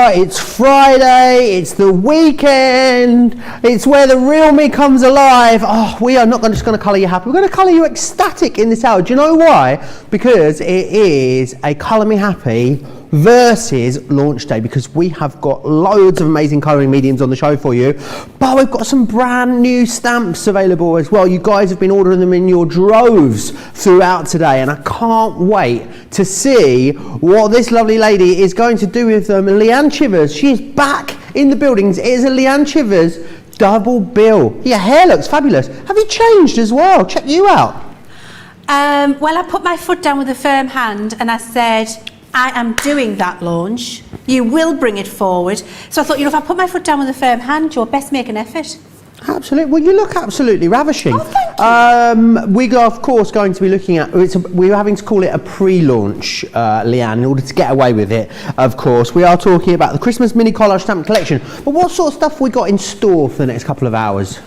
are. It's Friday, it's the weekend, it's where the real me comes alive. Oh, we are not just going to colour you happy, we're going to colour you ecstatic in this hour. Do you know why? Because it is a Colour Me Happy versus launch day, because we have got loads of amazing colouring mediums on the show for you, but we've got some brand new stamps available as well. You guys have been ordering them in your droves throughout today, and I can't wait to see what this lovely lady is going to do with them. Leanne Chivers, she's back in the buildings. It is a Leanne Chivers double bill. Your hair looks fabulous. Have you changed as well? Check you out. Well, I put my foot down with a firm hand and I said, I am doing that launch. You will bring it forward. So I thought, if I put my foot down with a firm hand, you'll best make an effort. Absolutely. Well, you look absolutely ravishing. Oh, thank you. We are, of course, going to be looking at, we're having to call it a pre-launch, Leanne, in order to get away with it, of course. We are talking about the Christmas mini collage stamp collection. But what sort of stuff have we got in store for the next couple of hours?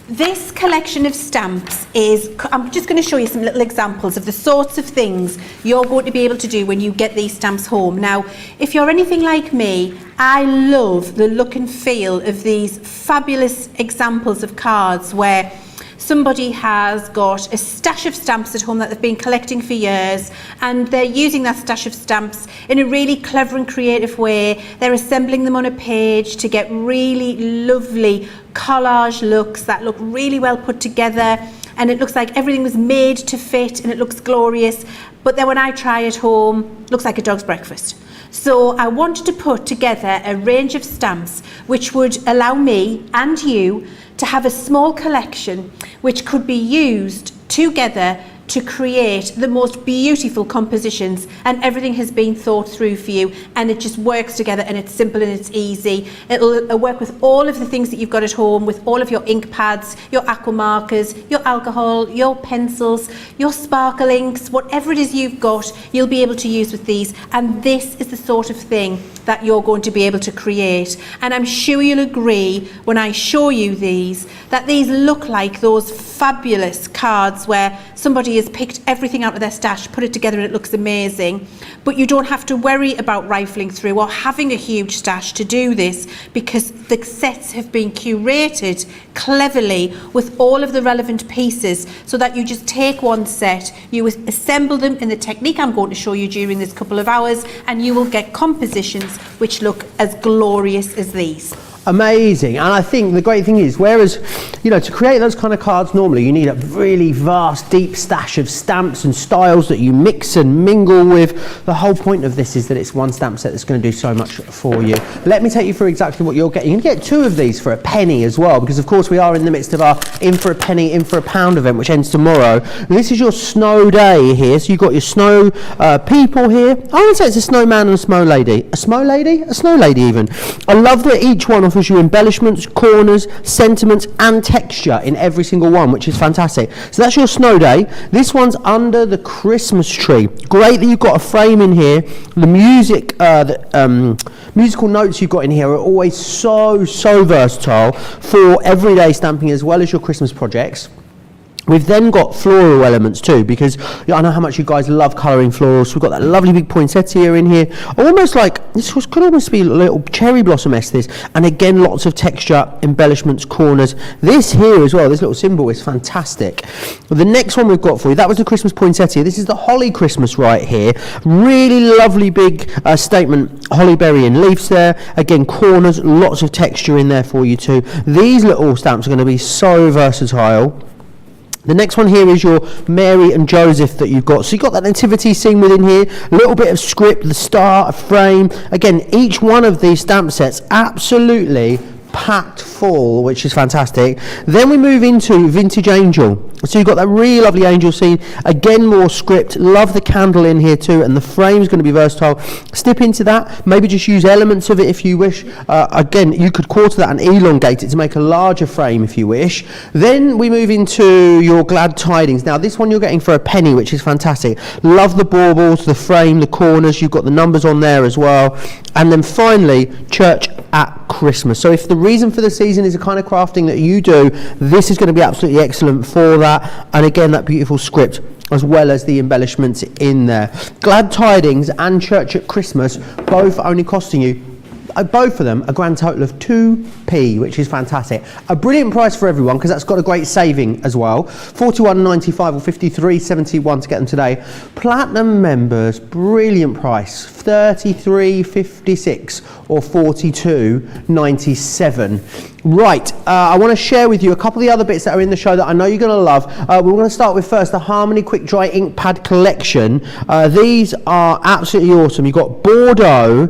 This collection of stamps is, I'm just going to show you some little examples of the sorts of things you're going to be able to do when you get these stamps home. Now, if you're anything like me, I love the look and feel of these fabulous examples of cards where somebody has got a stash of stamps at home that they've been collecting for years, and they're using that stash of stamps in a really clever and creative way. They're assembling them on a page to get really lovely collage looks that look really well put together, and it looks like everything was made to fit and it looks glorious. But then when I try at home, it looks like a dog's breakfast. So I wanted to put together a range of stamps which would allow me and you to have a small collection which could be used together to create the most beautiful compositions, and everything has been thought through for you, and it just works together, and it's simple and it's easy. It'll work with all of the things that you've got at home, with all of your ink pads, your aqua markers, your alcohol, your pencils, your sparkle inks, whatever it is you've got, you'll be able to use with these. And this is the sort of thing that you're going to be able to create. And I'm sure you'll agree when I show you these, that these look like those fabulous cards where somebody has picked everything out of their stash, put it together, and it looks amazing. But you don't have to worry about rifling through or having a huge stash to do this, because the sets have been curated cleverly with all of the relevant pieces, so that you just take one set, you assemble them in the technique I'm going to show you during this couple of hours, and you will get compositions which look as glorious as these. Amazing. And I think the great thing is, whereas, to create those kind of cards normally you need a really vast, deep stash of stamps and styles that you mix and mingle with, the whole point of this is that it's one stamp set that's going to do so much for you. Let me take you through exactly what you're getting. You can get 2 of these for a penny as well, because of course we are in the midst of our in for a penny, in for a pound event, which ends tomorrow. This is your snow day here, so you've got your snow people here. I would say it's a snowman and a snow lady. A snow lady? A snow lady even. I love that each one offers you embellishments, corners, sentiments and texture in every single one, which is fantastic. So that's your snow day. This one's under the Christmas tree. Great that you've got a frame in here. The music, musical notes you've got in here are always so versatile for everyday stamping as well as your Christmas projects. We've then got floral elements too, because I know how much you guys love colouring florals. So we've got that lovely big poinsettia in here, almost like, this could almost be a little cherry blossom-esque, this, and again lots of texture, embellishments, corners. This here as well, this little symbol is fantastic. The next one we've got for you, that was the Christmas poinsettia. This is the holly Christmas right here. Really lovely big statement holly berry in leaves there. Again, corners, lots of texture in there for you too. These little stamps are going to be so versatile. The next one here is your Mary and Joseph that you've got. So you've got that nativity scene within here, a little bit of script, the star, a frame. Again, each one of these stamp sets absolutely packed full, which is fantastic. Then we move into Vintage Angel. So you've got that really lovely angel scene. Again, more script. Love the candle in here too, and the frame's going to be versatile. Step into that. Maybe just use elements of it if you wish. Again, you could quarter that and elongate it to make a larger frame if you wish. Then we move into your Glad Tidings. Now, this one you're getting for a penny, which is fantastic. Love the baubles, the frame, the corners. You've got the numbers on there as well. And then finally, Church at Christmas. So if the reason for the season is the kind of crafting that you do, this is going to be absolutely excellent for that. And again, that beautiful script as well as the embellishments in there. Glad Tidings and Church at Christmas both only costing you both of them a grand total of 2p, which is fantastic. A brilliant price for everyone because that's got a great saving as well. £41.95 or £53.71 to get them today. Platinum members, brilliant price, £33.56 or £42.97. Right, I want to share with you a couple of the other bits that are in the show that I know you're going to love. We're going to start with first the Harmony Quick Dry Ink Pad Collection. These are absolutely awesome. You've got Bordeaux,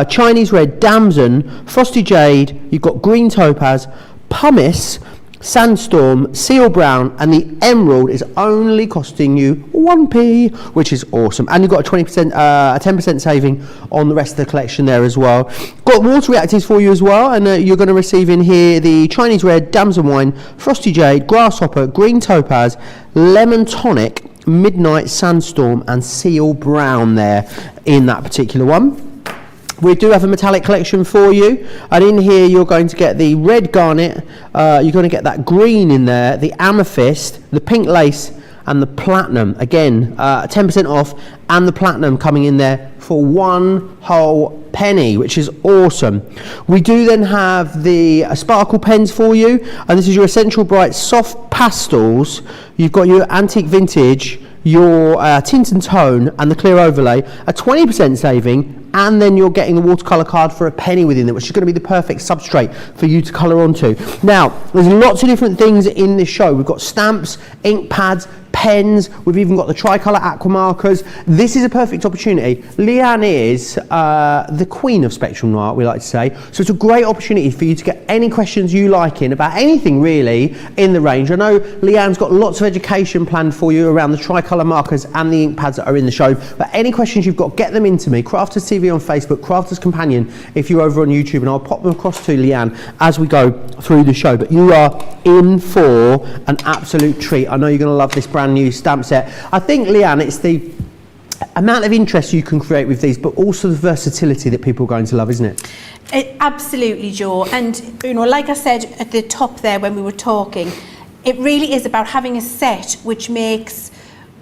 Chinese Red, Damson, Frosty Jade, you've got Green Topaz, Pumice, Sandstorm, Seal Brown, and the Emerald is only costing you 1p, which is awesome. And you've got a 10% saving on the rest of the collection there as well. Got water reactives for you as well, and you're going to receive in here the Chinese Red, Damson Wine, Frosty Jade, Grasshopper, Green Topaz, Lemon Tonic, Midnight Sandstorm, and Seal Brown there in that particular one. We do have a metallic collection for you, and in here you're going to get the red garnet, you're going to get that green in there, the amethyst, the pink lace, and the platinum. Again, 10% off, and the platinum coming in there for one whole penny, which is awesome. We do then have the sparkle pens for you, and this is your Essential Bright Soft Pastels. You've got your Antique Vintage, your Tint and Tone, and the Clear Overlay, a 20% saving, and then you're getting the watercolour card for a penny within it, which is going to be the perfect substrate for you to colour onto. Now, there's lots of different things in this show. We've got stamps, ink pads, pens, we've even got the tricolour aqua markers. This is a perfect opportunity. Leanne is the queen of Spectrum Noir, we like to say, so it's a great opportunity for you to get any questions you like in about anything really in the range. I know Leanne's got lots of education planned for you around the tricolour markers and the ink pads that are in the show, but any questions you've got, get them into me. Crafters TV on Facebook, Crafters Companion if you're over on YouTube, and I'll pop them across to Leanne as we go through the show. But you are in for an absolute treat. I know you're going to love this brand new stamp set. I think, Leanne, it's the amount of interest you can create with these, but also the versatility that people are going to love, isn't it? Absolutely, Joe. And, you know, like I said at the top there when we were talking, it really is about having a set which makes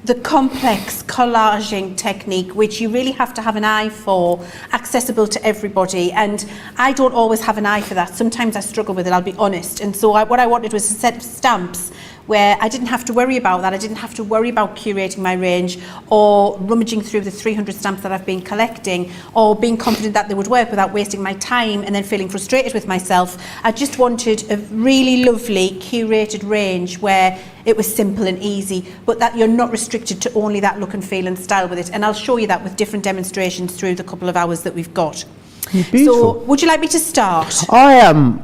the complex collaging technique, which you really have to have an eye for, accessible to everybody. And I don't always have an eye for that. Sometimes I struggle with it, I'll be honest. And so what I wanted was a set of stamps where I didn't have to worry about that. I didn't have to worry about curating my range or rummaging through the 300 stamps that I've been collecting, or being confident that they would work without wasting my time and then feeling frustrated with myself. I just wanted a really lovely curated range where it was simple and easy, but that you're not restricted to only that look and feel and style with it. And I'll show you that with different demonstrations through the couple of hours that we've got. Beautiful. So, would you like me to start? I am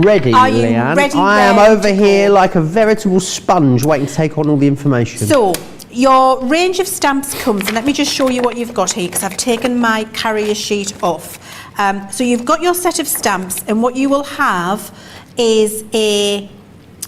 ready, Are you Leanne. ready? I am over here like a veritable sponge waiting to take on all the information. So, your range of stamps comes, and let me just show you what you've got here, because I've taken my carrier sheet off. So you've got your set of stamps, and what you will have is a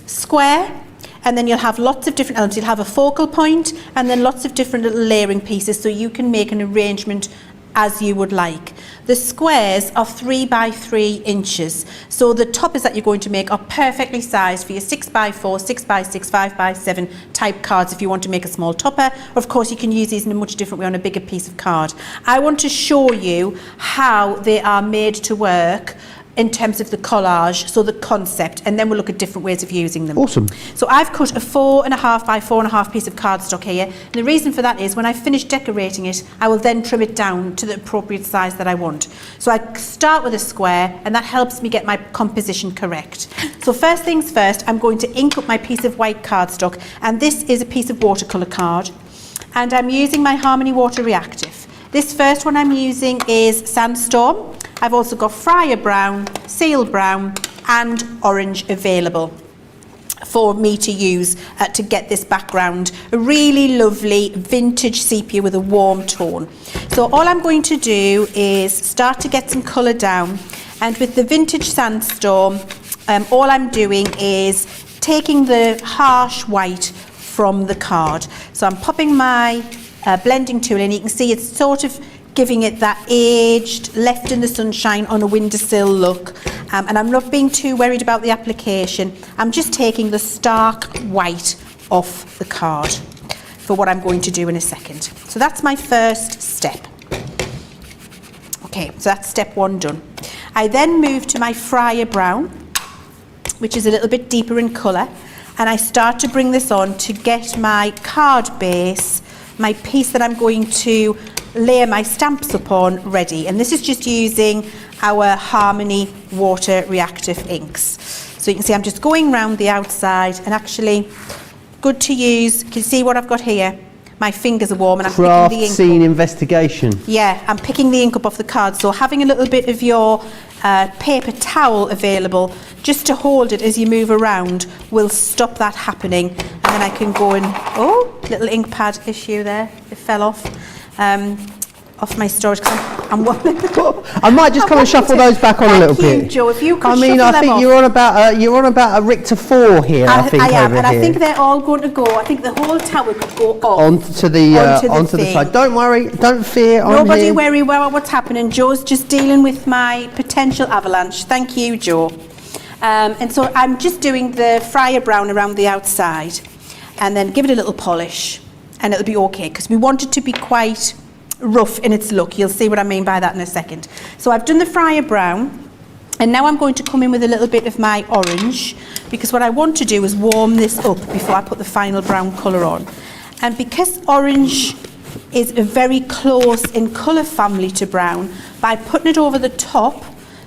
square, and then you'll have lots of different elements. You'll have a focal point, and then lots of different little layering pieces, so you can make an arrangement as you would like. The squares are 3 by 3 inches, so the toppers that you're going to make are perfectly sized for your 6 by 4, 6 by 6, 5 by 7 type cards if you want to make a small topper. Or of course you can use these in a much different way on a bigger piece of card. I want to show you how they are made to work in terms of the collage, so the concept, and then we'll look at different ways of using them. Awesome. So I've cut a 4.5 by 4.5 piece of cardstock here, and the reason for that is when I finish decorating it, I will then trim it down to the appropriate size that I want. So I start with a square, and that helps me get my composition correct. So first things first, I'm going to ink up my piece of white cardstock, and this is a piece of watercolour card, and I'm using my Harmony Water Reactive. This first one I'm using is Sandstorm. I've also got Friar Brown, Seal Brown and Orange available for me to use to get this background. A really lovely vintage sepia with a warm tone. So all I'm going to do is start to get some colour down, and with the vintage Sandstorm, all I'm doing is taking the harsh white from the card. So I'm popping my blending tool in. You can see it's sort of giving it that aged, left in the sunshine on a windowsill look. And I'm not being too worried about the application. I'm just taking the stark white off the card for what I'm going to do in a second. So that's my first step. Okay, so that's step 1 done. I then move to my fryer brown, which is a little bit deeper in colour, and I start to bring this on to get my card base, my piece that I'm going to layer my stamps upon, ready. And this is just using our Harmony water reactive inks. So you can see I'm just going round the outside, and actually good to use. You can see what I've got here. My fingers are warm and I'm Craft picking the ink scene up. investigation. Yeah, I'm picking the ink up off the card. So having a little bit of your paper towel available just to hold it as you move around will stop that happening. And then I can go and, oh, little ink pad issue there. It fell off my storage. I might just come and shuffle those back on a little bit. Thank you, Joe. If you could I mean, shuffle I them think off. you're on about a Richter 4 here. I think I am, over and here. I think they're all going to go. I think the whole tower could go off onto the side. Don't worry, don't fear. Nobody worry about what's happening. Joe's just dealing with my potential avalanche. Thank you, Joe. And so I'm just doing the fryer brown around the outside, and then give it a little polish, and it'll be okay because we want it to be quite rough in its look. You'll see what I mean by that in a second. So I've done the fryer brown, and now I'm going to come in with a little bit of my orange, because what I want to do is warm this up before I put the final brown colour on. And because orange is a very close in colour family to brown, by putting it over the top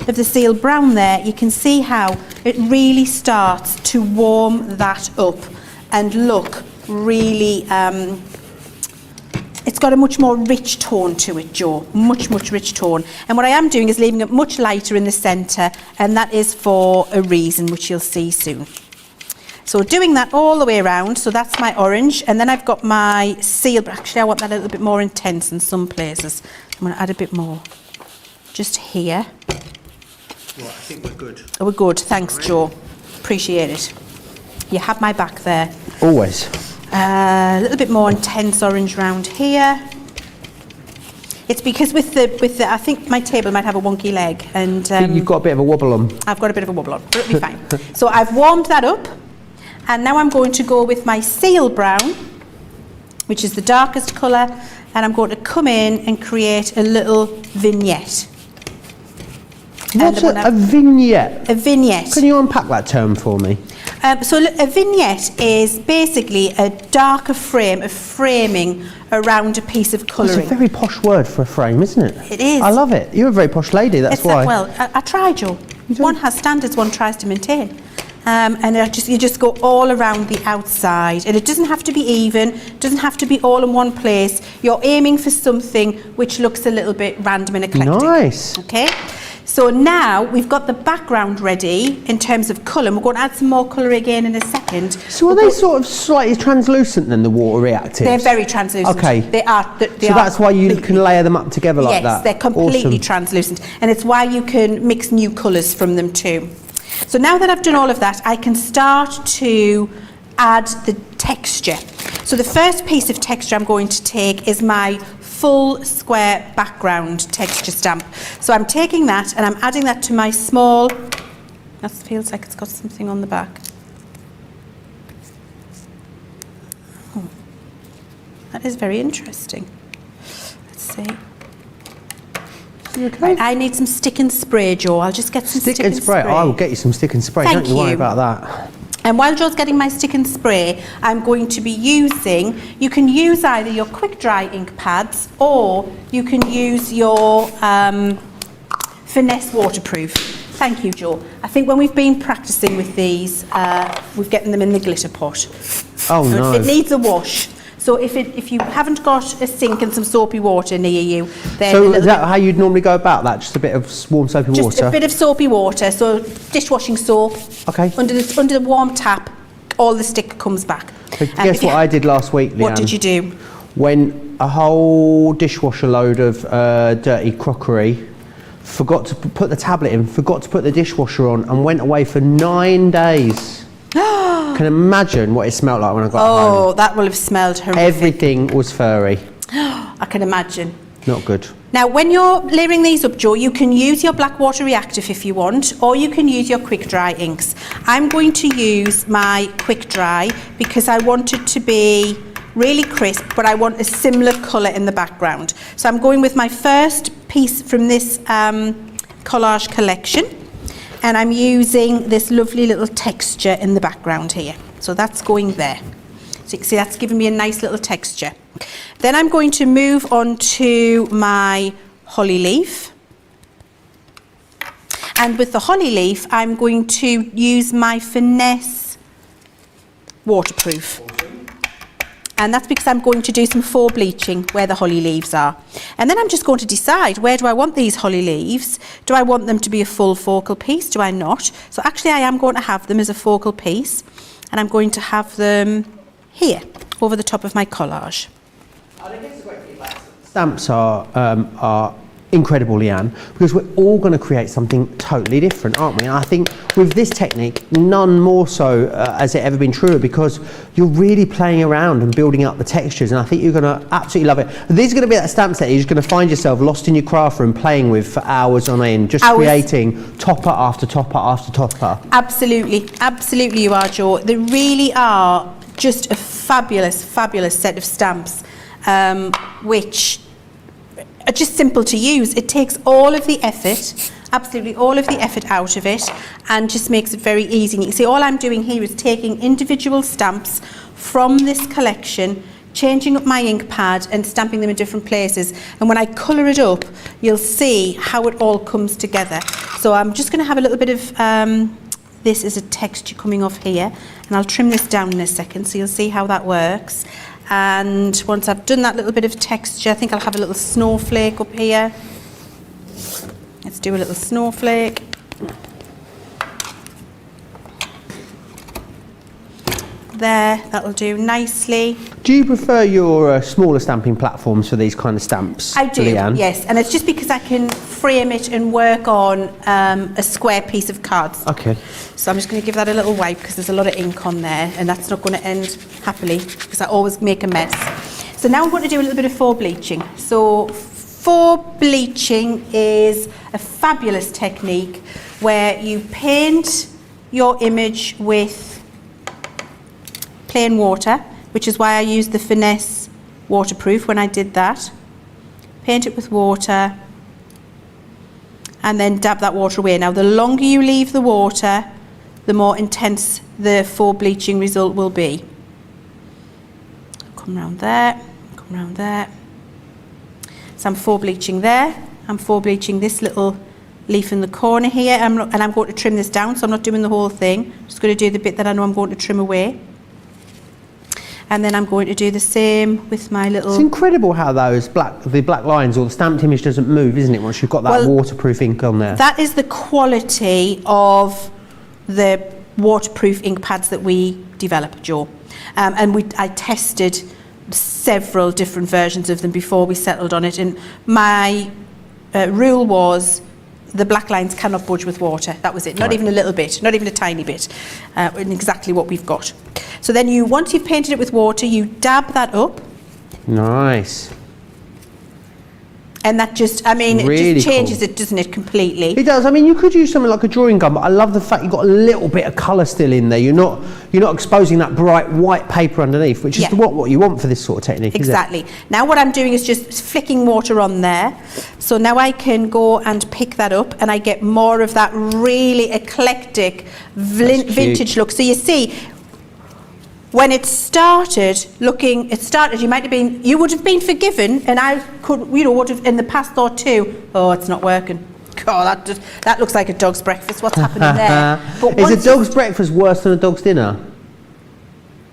of the seal brown there, you can see how it really starts to warm that up and look really it's got a much more rich tone to it, Joe. Much rich tone. And what I am doing is leaving it much lighter in the centre, and that is for a reason, which you'll see soon. So doing that all the way around, so that's my orange, and then I've got my seal, but actually I want that a little bit more intense in some places. I'm going to add a bit more. Just here. Right, I think we're good. Oh, we're good. Thanks, Joe. Appreciate it. You have my back there. Always. A little bit more intense orange round here. It's because with the I think my table might have a wonky leg, and You've got a bit of a wobble on. I've got a bit of a wobble on, but it'll be fine. So I've warmed that up, and now I'm going to go with my seal brown, which is the darkest colour, and I'm going to come in and create a little vignette. What's a vignette? A vignette. Can you unpack that term for me? So a vignette is basically a darker frame, a framing around a piece of colouring. It's a very posh word for a frame, isn't it? It is. I love it. You're a very posh lady, that's why. Well, I try, Joe. One has standards one tries to maintain. And you just go all around the outside. And it doesn't have to be even, it doesn't have to be all in one place. You're aiming for something which looks a little bit random and eclectic. Nice. Okay? So now we've got the background ready in terms of colour. We're going to add some more colour again in a second. So are they sort of slightly translucent then, the water reactives? They're very translucent. Okay. They are. So that's why you can layer them up together like that? Yes, they're completely Awesome. translucent. And it's why you can mix new colours from them too. So now that I've done all of that, I can start to add the texture. So the first piece of texture I'm going to take is my full square background texture stamp. So I'm taking that and I'm adding that to my small, that feels like it's got something on the back. Oh, that is very interesting. Let's see. Okay. Right, I need some stick and spray, Joe. I'll just get some stick and spray. I will get you some stick and spray. Thank Don't you worry you. about that. And while Joe's getting my stick and spray, I'm going to be using, you can use either your quick dry ink pads or you can use your Finesse waterproof. Thank you, Joe. I think when we've been practicing with these, we've gotten them in the glitter pot. Oh, So no. it needs a wash. So if you haven't got a sink and some soapy water near you, then So is that how you'd normally go about that? Just a bit of warm soapy water? just a bit of soapy water, so dishwashing soap. Okay. Under the warm tap, all the stick comes back. But guess what I did last week, Leanne? What did you do? When a whole dishwasher load of dirty crockery, forgot to put the tablet in, forgot to put the dishwasher on, and went away for 9 days. Can imagine what it smelled like when I got home. Oh, that will have smelled horrific. Everything was furry. I can imagine. Not good. Now, when you're layering these up, Joe, you can use your black water reactive if you want, or you can use your quick dry inks. I'm going to use my quick dry because I want it to be really crisp, but I want a similar colour in the background. So I'm going with my first piece from this collage collection, and I'm using this lovely little texture in the background here. So that's going there. So you can see that's giving me a nice little texture. Then I'm going to move on to my holly leaf. And with the holly leaf, I'm going to use my Finesse waterproof. And that's because I'm going to do some faux bleaching where the holly leaves are. And then I'm just going to decide, where do I want these holly leaves? Do I want them to be a full focal piece? Do I not? So actually I am going to have them as a focal piece, and I'm going to have them here over the top of my collage. I guess the great thing about stamps are incredible, Leanne, because we're all going to create something totally different, aren't we? And I think with this technique, none more so has it ever been truer, because you're really playing around and building up the textures, and I think you're going to absolutely love it. This is going to be that stamp set you're just going to find yourself lost in your craft room playing with for hours on end, just creating topper after topper after topper. Absolutely, absolutely you are, Jo. They really are just a fabulous, fabulous set of stamps, which are just simple to use. It takes all of the effort, absolutely all of the effort out of it, and just makes it very easy. And you can see all I'm doing here is taking individual stamps from this collection, changing up my ink pad and stamping them in different places. And when I colour it up, you'll see how it all comes together. So I'm just going to have a little bit of this is a texture coming off here, and I'll trim this down in a second so you'll see how that works. And once I've done that little bit of texture, I think I'll have a little snowflake up here. Let's do a little snowflake. There, that'll do nicely. Do you prefer your smaller stamping platforms for these kind of stamps, I do, Leanne? yes, and it's just because I can frame it and work on a square piece of cards. Okay. So I'm just going to give that a little wipe because there's a lot of ink on there, and that's not going to end happily because I always make a mess. So now I'm going to do a little bit of faux bleaching. So faux bleaching is a fabulous technique where you paint your image with plain water, which is why I used the Finesse waterproof when I did that. Paint it with water and then dab that water away. Now the longer you leave the water, the more intense the faux bleaching result will be. Come round there, come round there. So I'm faux bleaching there. I'm faux bleaching this little leaf in the corner here, and I'm going to trim this down, so I'm not doing the whole thing. I'm just going to do the bit that I know I'm going to trim away. And then I'm going to do the same with my little... It's incredible how the black lines or the stamped image doesn't move, isn't it, once you've got that waterproof ink on there? That is the quality of the waterproof ink pads that we develop, Jo. And I tested several different versions of them before we settled on it. And my rule was the black lines cannot budge with water. That was it. Not even a little bit, not even a tiny bit. And exactly what we've got. So then once you've painted it with water, you dab that up. Nice. And that just, I mean, really it just changes cool. it, doesn't it, completely? It does. I mean, you could use something like a drawing gun, but I love the fact you've got a little bit of colour still in there. You're not exposing that bright white paper underneath, which is what you want for this sort of technique. Exactly. Isn't it? Now what I'm doing is just flicking water on there. So now I can go and pick that up, and I get more of that really eclectic vintage look. So you see, when it started, you would have been forgiven, and I could, would have in the past thought too, oh, it's not working. God, that looks like a dog's breakfast. What's happening there? But is a dog's breakfast worse than a dog's dinner?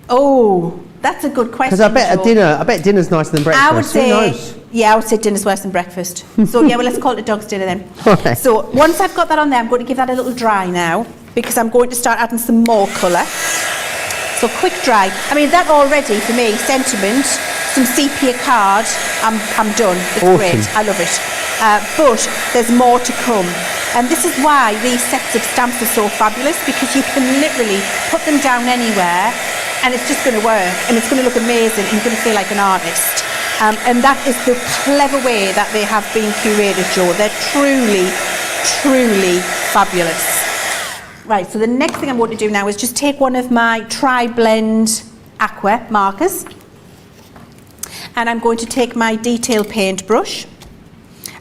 Oh, that's a good question. Because I bet dinner's nicer than breakfast. I would say dinner's worse than breakfast. So yeah, well, let's call it a dog's dinner then. Okay. So once I've got that on there, I'm going to give that a little dry now, because I'm going to start adding some more colour. So quick dry. I mean, that already for me, sentiment, some sepia card, I'm done. It's awesome. Great. I love it. But there's more to come. And this is why these sets of stamps are so fabulous, because you can literally put them down anywhere and it's just going to work, and it's going to look amazing, and you're going to feel like an artist. And that is the clever way that they have been curated, Jo. They're truly, truly fabulous. Right, so the next thing I'm going to do now is just take one of my Tri-Blend Aqua markers, and I'm going to take my detail paintbrush.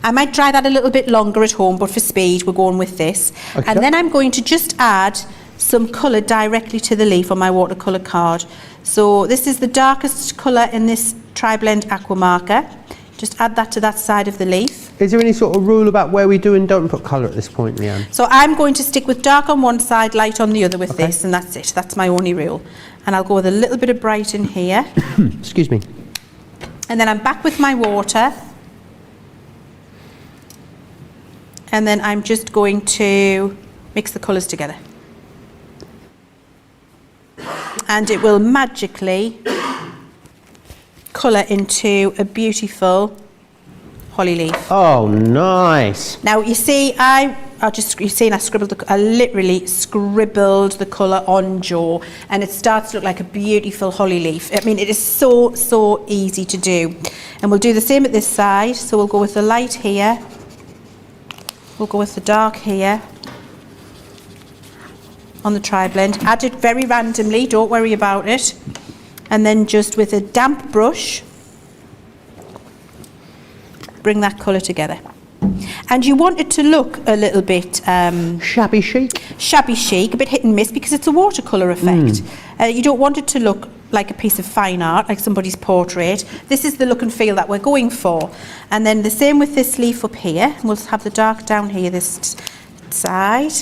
I might dry that a little bit longer at home, but for speed, we're going with this. Okay. And then I'm going to just add some colour directly to the leaf on my watercolour card. So this is the darkest colour in this Tri-Blend Aqua marker. Just add that to that side of the leaf. Is there any sort of rule about where we do and don't put colour at this point, Leanne? So I'm going to stick with dark on one side, light on the other with this, and that's it. That's my only rule. And I'll go with a little bit of bright in here. Excuse me. And then I'm back with my water. And then I'm just going to mix the colours together. And it will magically colour into a beautiful holly leaf. Oh, nice. Now you see, you've seen I literally scribbled the colour on Jo, and it starts to look like a beautiful holly leaf. I mean, it is so easy to do. And we'll do the same at this side. So we'll go with the light here. We'll go with the dark here on the Tri-Blend. Add it very randomly, don't worry about it. And then just with a damp brush, bring that colour together. And you want it to look a little bit shabby chic. Shabby chic, a bit hit and miss, because it's a watercolour effect. You don't want it to look like a piece of fine art, like somebody's portrait. This is the look and feel that we're going for. And then the same with this leaf up here. We'll have the dark down here this side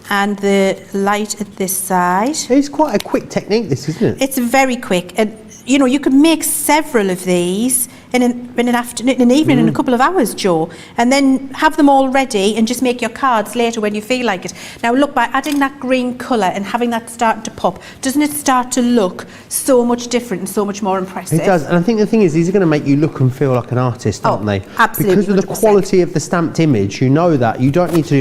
and the light at this side. It's quite a quick technique, this, isn't it? It's very quick. And you know, you can make several of these in an afternoon, in an evening, in a couple of hours, Jo, and then have them all ready and just make your cards later when you feel like it. Now look, by adding that green colour and having that start to pop, doesn't it start to look so much different and so much more impressive? It does, and I think the thing is, these are going to make you look and feel like an artist, aren't they? Absolutely, because of the 100%. quality of the stamped image, you know that you don't need to do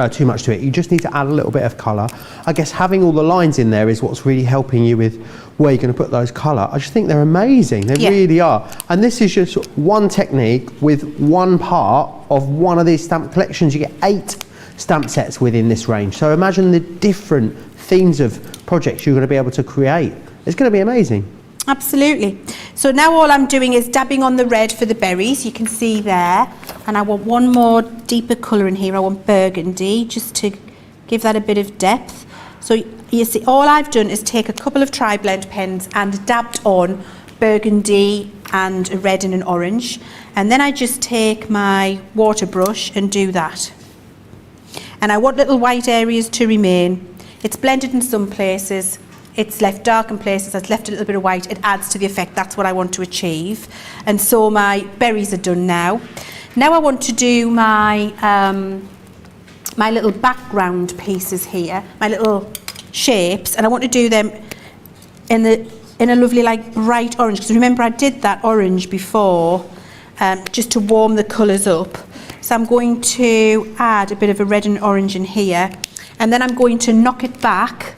too much to it. You just need to add a little bit of colour. I guess having all the lines in there is what's really helping you with where you're going to put those colour. I just think they're amazing. They really are. And this is just one technique with one part of one of these stamp collections. You get 8 stamp sets within this range. So imagine the different themes of projects you're going to be able to create. It's going to be amazing. Absolutely. So now all I'm doing is dabbing on the red for the berries. You can see there. And I want one more deeper colour in here. I want burgundy, just to give that a bit of depth. So you see, all I've done is take a couple of Tri-Blend pens and dabbed on burgundy and a red and an orange. And then I just take my water brush and do that. And I want little white areas to remain. It's blended in some places. It's left dark in places. I've left a little bit of white. It adds to the effect. That's what I want to achieve. And so my berries are done now. Now I want to do my my little background pieces here, my little shapes, and I want to do them in a lovely like bright orange, because remember I did that orange before, just to warm the colours up. So I'm going to add a bit of a red and orange in here, and then I'm going to knock it back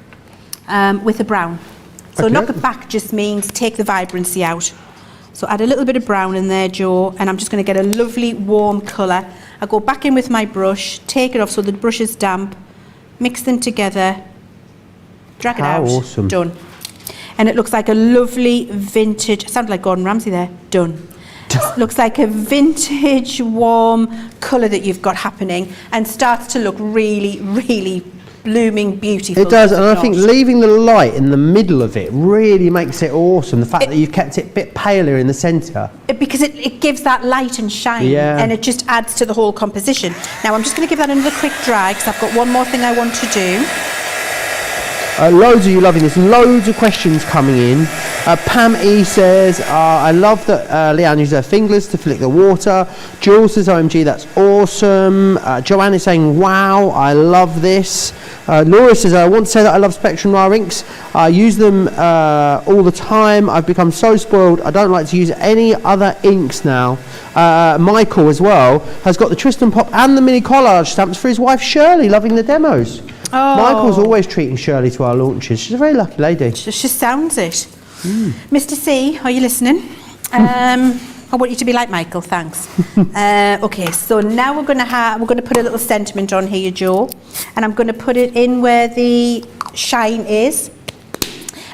with a brown. So knock it back just means take the vibrancy out. So add a little bit of brown in there, Jo, and I'm just going to get a lovely warm colour. I go back in with my brush, take it off so the brush is damp, mix them together, drag it out, awesome. Done. And it looks like a lovely vintage, it sounded like Gordon Ramsay there, done. Looks like a vintage warm colour that you've got happening, and starts to look really blooming beautiful. It does, and I think leaving the light in the middle of it really makes it awesome. The fact that you've kept it a bit paler in the centre. Because it gives that light and shine, and it just adds to the whole composition. Now I'm just going to give that another quick dry, because I've got one more thing I want to do. Loads of you loving this, loads of questions coming in. Pam E says, I love that Leanne uses her fingers to flick the water. Jules says, OMG, that's awesome. Joanne is saying, wow, I love this. Laura says, I want to say that I love Spectrum Noir inks. I use them all the time. I've become so spoiled. I don't like to use any other inks now. Michael as well has got the Tristan Pop and the mini collage stamps for his wife Shirley, loving the demos. Oh. Michael's always treating Shirley to our launches. She's a very lucky lady. She sounds it. Mr. C, are you listening? I want you to be like Michael, thanks. Okay, so now we're going to put a little sentiment on here, Jo, and I'm going to put it in where the shine is.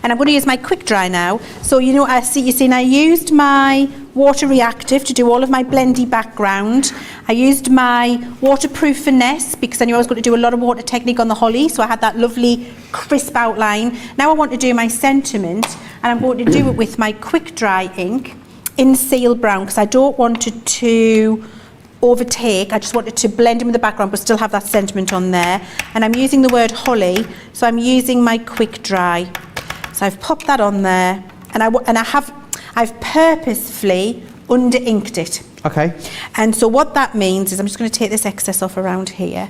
And I'm going to use my quick dry now. So you know, you've seen I used my water reactive to do all of my blendy background. I used my waterproof finesse because I knew I was going to do a lot of water technique on the holly, so I had that lovely crisp outline. Now I want to do my sentiment, and I'm going to do it with my quick dry ink in seal brown because I don't want it to overtake. I just want it to blend in with the background but still have that sentiment on there. And I'm using the word holly, so I'm using my quick dry. So I've popped that on there, and I've purposefully under inked it. Okay. And so what that means is I'm just going to take this excess off around here.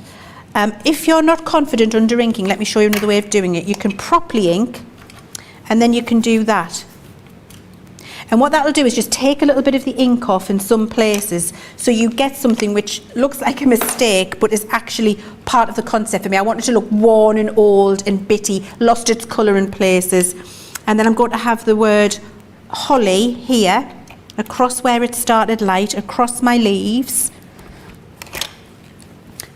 If you're not confident under inking, let me show you another way of doing it. You can properly ink, and then you can do that. And what that'll do is just take a little bit of the ink off in some places, so you get something which looks like a mistake but is actually part of the concept for me. I want it to look worn and old and bitty, lost its colour in places. And then I'm going to have the word holly here, across where it started light, across my leaves.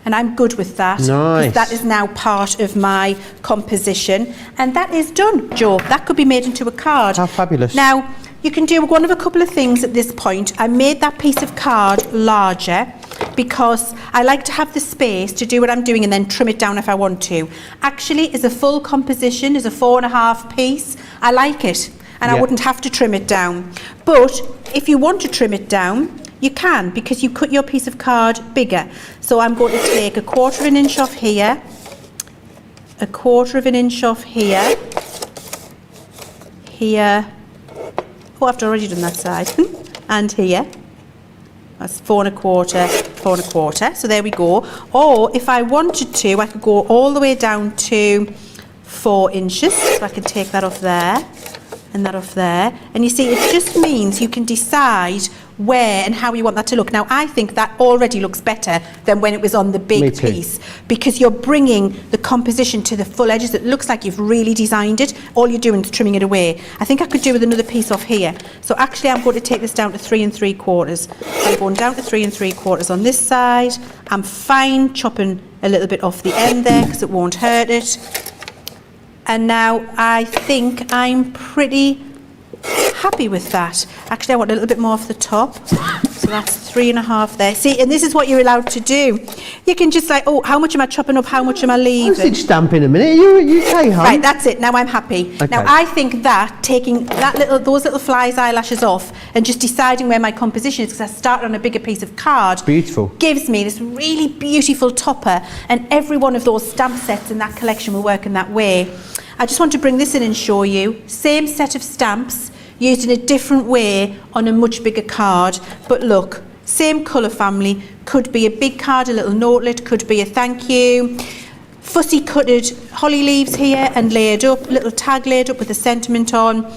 And I'm good with that. Nice. That is now part of my composition. And that is done, Joe. That could be made into a card. How fabulous. Now, you can do one of a couple of things at this point. I made that piece of card larger because I like to have the space to do what I'm doing and then trim it down if I want to. Actually, as a full composition, as a 4.5 piece, I like it. And I wouldn't have to trim it down. But if you want to trim it down, you can, because you cut your piece of card bigger. So I'm going to take 1/4 of an inch off here, 1/4 of an inch off here, here. Oh, I've already done that side. And here. That's 4.25, 4.25. So there we go. Or if I wanted to, I could go all the way down to 4 inches. So I can take that off there and that off there. And you see, it just means you can decide where and how you want that to look. Now, I think that already looks better than when it was on the big piece, because you're bringing the composition to the full edges. It looks like you've really designed it. All you're doing is trimming it away. I think I could do with another piece off here. So actually, I'm going to take this down to 3 3/4. I'm going down to 3 3/4 on this side. I'm fine chopping a little bit off the end there because it won't hurt it. And now I think I'm pretty happy with that. Actually, I want a little bit more off the top. So that's 3.5 there. See, and this is what you're allowed to do. You can just like, oh, how much am I chopping up? How much am I leaving? Postage stamp in a minute. You okay, hon? Right, that's it. Now I'm happy. Okay. Now I think that taking those little fly's eyelashes off and just deciding where my composition is, because I started on a bigger piece of card, beautiful, gives me this really beautiful topper. And every one of those stamp sets in that collection will work in that way. I just want to bring this in and show you. Same set of stamps, used in a different way on a much bigger card. But look, same colour family. Could be a big card, a little notelet, could be a thank you. Fussy cutted holly leaves here and layered up, little tag layered up with a sentiment on.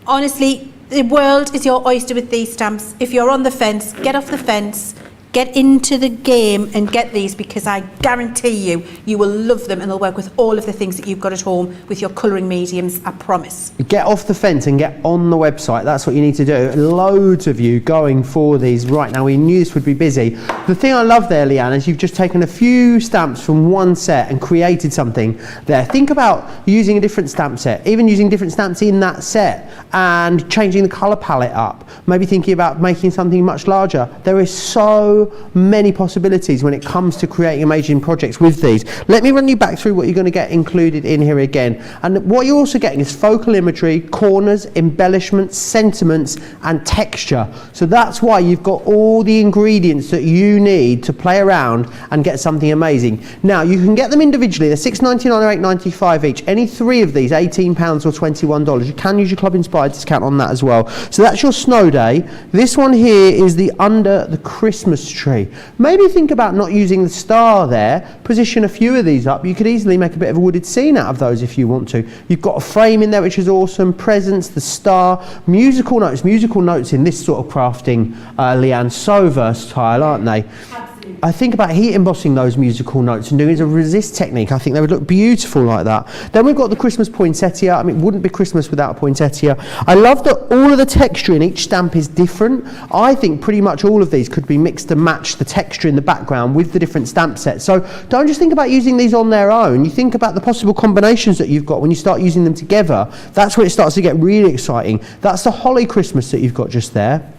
Honestly, the world is your oyster with these stamps. If you're on the fence, get off the fence. Get into the game and get these, because I guarantee you will love them, and they'll work with all of the things that you've got at home with your colouring mediums, I promise. Get off the fence and get on the website. That's what you need to do. Loads of you going for these right now. We knew this would be busy. The thing I love there, Leanne, is you've just taken a few stamps from one set and created something there. Think about using a different stamp set, even using different stamps in that set and changing the colour palette up. Maybe thinking about making something much larger. There is so many possibilities when it comes to creating amazing projects with these. Let me run you back through what you're going to get included in here again. And what you're also getting is focal imagery, corners, embellishments, sentiments and texture. So that's why you've got all the ingredients that you need to play around and get something amazing. Now you can get them individually. They're $6.99 or $8.95 each. Any three of these, £18 or $21. You can use your Club Inspired discount on that as well. So that's your snow day. This one here is the under the Christmas tree. Maybe think about not using the star there. Position a few of these up. You could easily make a bit of a wooded scene out of those if you want to. You've got a frame in there which is awesome. Presents, the star, musical notes. Musical notes in this sort of crafting, Leanne, so versatile, aren't they? Absolutely. I think about heat embossing those musical notes and doing a resist technique. I think they would look beautiful like that. Then we've got the Christmas poinsettia. I mean, it wouldn't be Christmas without a poinsettia. I love that all of the texture in each stamp is different. I think pretty much all of these could be mixed to match the texture in the background with the different stamp sets. So don't just think about using these on their own. You think about the possible combinations that you've got when you start using them together. That's where it starts to get really exciting. That's the Holly Christmas that you've got just there.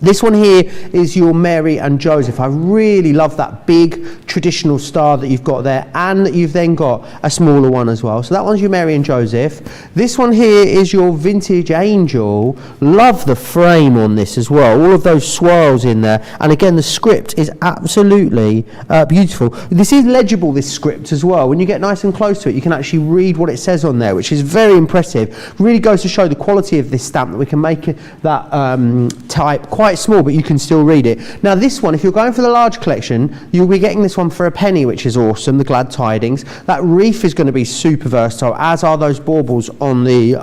This one here is your Mary and Joseph. I really love that big traditional star that you've got there, and that you've then got a smaller one as well. So that one's your Mary and Joseph. This one here is your vintage angel. Love the frame on this as well. All of those swirls in there. And again, the script is absolutely beautiful. This is legible, this script as well. When you get nice and close to it, you can actually read what it says on there, which is very impressive. Really goes to show the quality of this stamp, that we can make that type quite small, but you can still read it. Now this one, if you're going for the large collection, you'll be getting this one for a penny, which is awesome, the Glad Tidings. That wreath is going to be super versatile, as are those baubles on the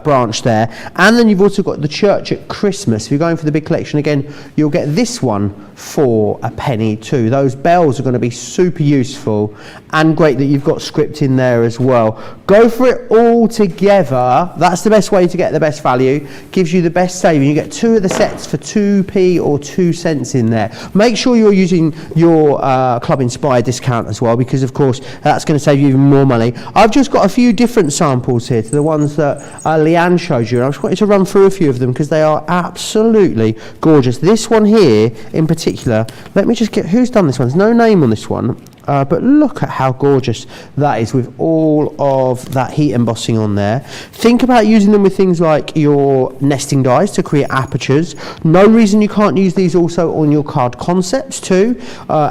branch there. And then you've also got the church at Christmas. If you're going for the big collection, again, you'll get this one for a penny too. Those bells are going to be super useful, and great that you've got script in there as well. Go for it all together. That's the best way to get the best value. Gives you the best saving. You get two of the sets for 2p or 2 cents in there. Make sure you're using your Club Inspire discount as well, because of course that's going to save you even more money. I've just got a few different samples here to the ones that Leanne showed you, and I just wanted to run through a few of them because they are absolutely gorgeous. This one here in particular, let me just get, who's done this one? There's no name on this one. But look at how gorgeous that is with all of that heat embossing on there. Think about using them with things like your nesting dies to create apertures. No reason you can't use these also on your card concepts too.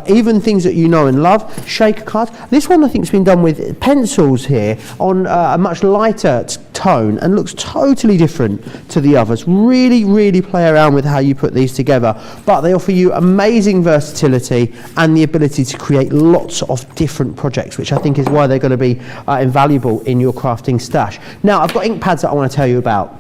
Even things that you know and love. Shaker cards. This one I think has been done with pencils here on a much lighter tone and looks totally different to the others. Really, really play around with how you put these together. But they offer you amazing versatility and the ability to create lots of different projects, which I think is why they're going to be invaluable in your crafting stash. Now, I've got ink pads that I want to tell you about.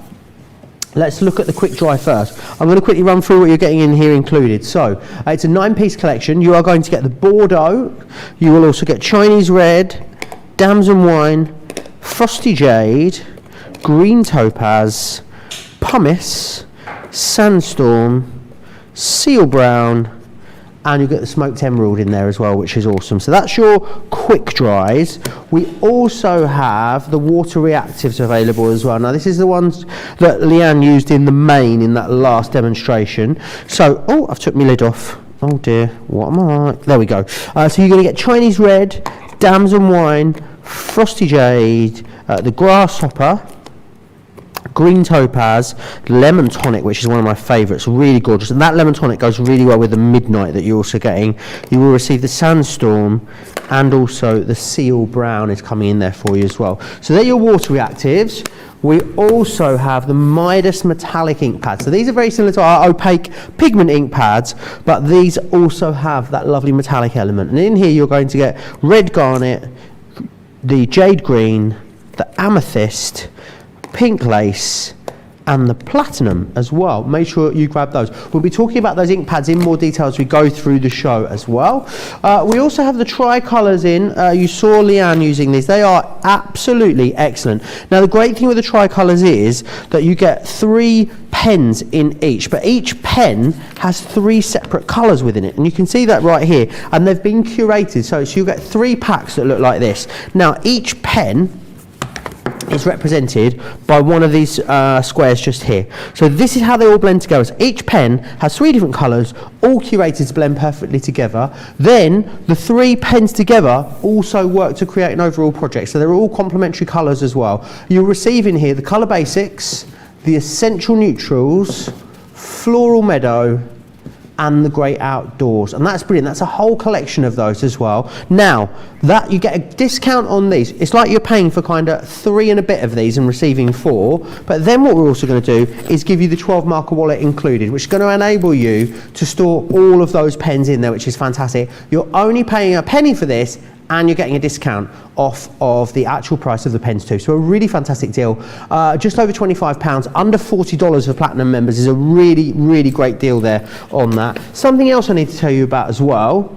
Let's look at the quick dry first. I'm going to quickly run through what you're getting in here included. So, it's a 9-piece collection. You are going to get the Bordeaux. You will also get Chinese Red, Damson Wine, Frosty Jade, Green Topaz, Pumice, Sandstorm, Seal Brown, and you get the smoked emerald in there as well, which is awesome. So that's your quick dries. We also have the water reactives available as well. Now this is the ones that Leanne used in the main in that last demonstration. So, oh, I've took my lid off. Oh dear, what am I? There we go. So you're going to get Chinese Red, Damson Wine, Frosty Jade, the Grasshopper, Green Topaz, Lemon Tonic, which is one of my favourites, really gorgeous. And that Lemon Tonic goes really well with the Midnight that you're also getting. You will receive the Sandstorm, and also the Seal Brown is coming in there for you as well. So they're your water reactives. We also have the Midas metallic ink pads. So these are very similar to our opaque pigment ink pads, but these also have that lovely metallic element. And in here you're going to get red garnet, the jade green, the amethyst, pink lace, and the platinum as well. Make sure you grab those. We'll be talking about those ink pads in more detail as we go through the show as well. We also have the tricolours in. You saw Leanne using these. They are absolutely excellent. Now the great thing with the tricolours is that you get 3 pens in each, but each pen has 3 separate colours within it, and you can see that right here, and they've been curated so you'll get 3 packs that look like this. Now each pen is represented by one of these squares just here. So this is how they all blend together. So each pen has 3 different colours, all curated to blend perfectly together. Then the 3 pens together also work to create an overall project. So they're all complementary colours as well. You'll receive in here the Colour Basics, the Essential Neutrals, Floral Meadow, and the Great Outdoors, and that's brilliant. That's a whole collection of those as well. Now that you get a discount on these, it's like you're paying for kind of 3 and a bit of these and receiving 4, but then what we're also going to do is give you the 12 marker wallet included, which is going to enable you to store all of those pens in there, which is fantastic. You're only paying a penny for this, and you're getting a discount off of the actual price of the pens too. So a really fantastic deal. Just over £25, under $40 for platinum members is a really, really great deal there on that. Something else I need to tell you about as well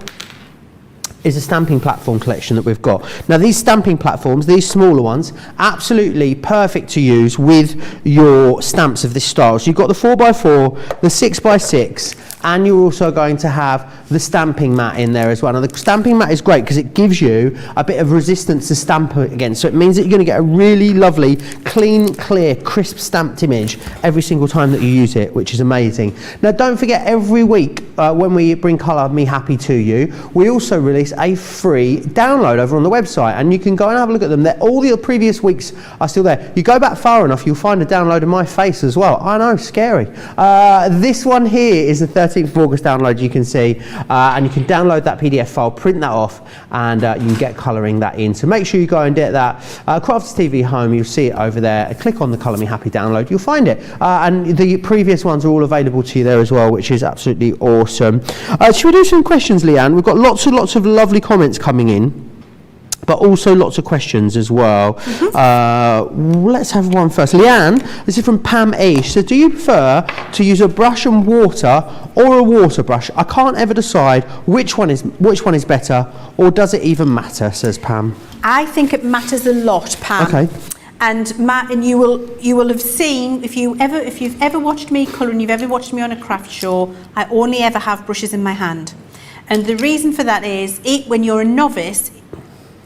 is a stamping platform collection that we've got. Now these stamping platforms, these smaller ones, absolutely perfect to use with your stamps of this style. So you've got the 4x4, the 6x6, and you're also going to have the stamping mat in there as well. Now the stamping mat is great because it gives you a bit of resistance to stamp against. So it means that you're going to get a really lovely, clean, clear, crisp stamped image every single time that you use it, which is amazing. Now don't forget, every week when we bring Colour Me Happy to you, we also release a free download over on the website, and you can go and have a look at them. All the previous weeks are still there. You go back far enough, you'll find a download of my face as well. I know, scary. This one here is the 13th of August download, you can see, and you can download that PDF file, print that off, and you can get colouring that in. So make sure you go and get that. Crafters TV Home, you'll see it over there. Click on the Colour Me Happy download, you'll find it. And the previous ones are all available to you there as well, which is absolutely awesome. Should we do some questions, Leanne? We've got lots of lovely comments coming in, but also lots of questions as well. Let's have one first. Leanne, this is from Pam E. She said, do you prefer to use a brush and water or a water brush? I can't ever decide which one is better, or does it even matter, says Pam. I think it matters a lot, Pam. Okay. And you will have seen, if you've ever watched me colour and you've ever watched me on a craft show, I only ever have brushes in my hand. And the reason for that is, when you're a novice,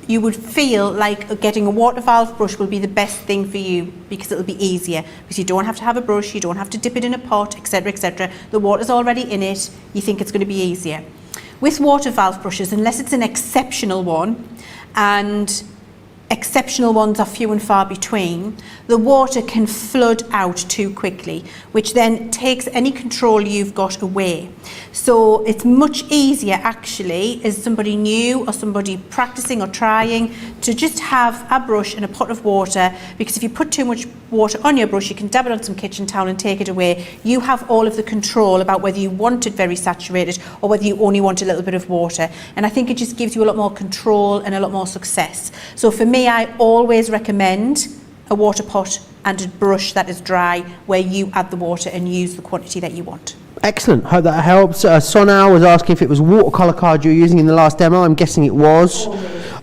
you would feel like getting a water valve brush will be the best thing for you because it'll be easier, because you don't have to have a brush, you don't have to dip it in a pot, etc., etc. The water's already in it, you think it's going to be easier. With water valve brushes, unless it's an exceptional one, and exceptional ones are few and far between, the water can flood out too quickly, which then takes any control you've got away. So it's much easier actually, as somebody new or somebody practicing or trying, to just have a brush and a pot of water, because if you put too much water on your brush, you can dab it on some kitchen towel and take it away. You have all of the control about whether you want it very saturated or whether you only want a little bit of water. And I think it just gives you a lot more control and a lot more success. So for me, I always recommend a water pot and a brush that is dry, where you add the water and use the quantity that you want. Excellent, hope that helps. Sonal was asking if it was watercolour card you were using in the last demo. I'm guessing it was.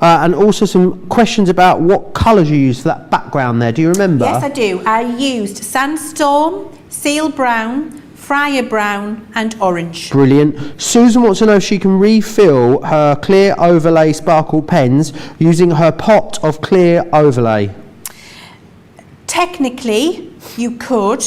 And also some questions about what colours you used for that background there. Do you remember? Yes, I do. I used Sandstorm, Seal Brown, Friar Brown and Orange. Brilliant. Susan wants to know if she can refill her clear overlay sparkle pens using her pot of clear overlay. Technically, you could,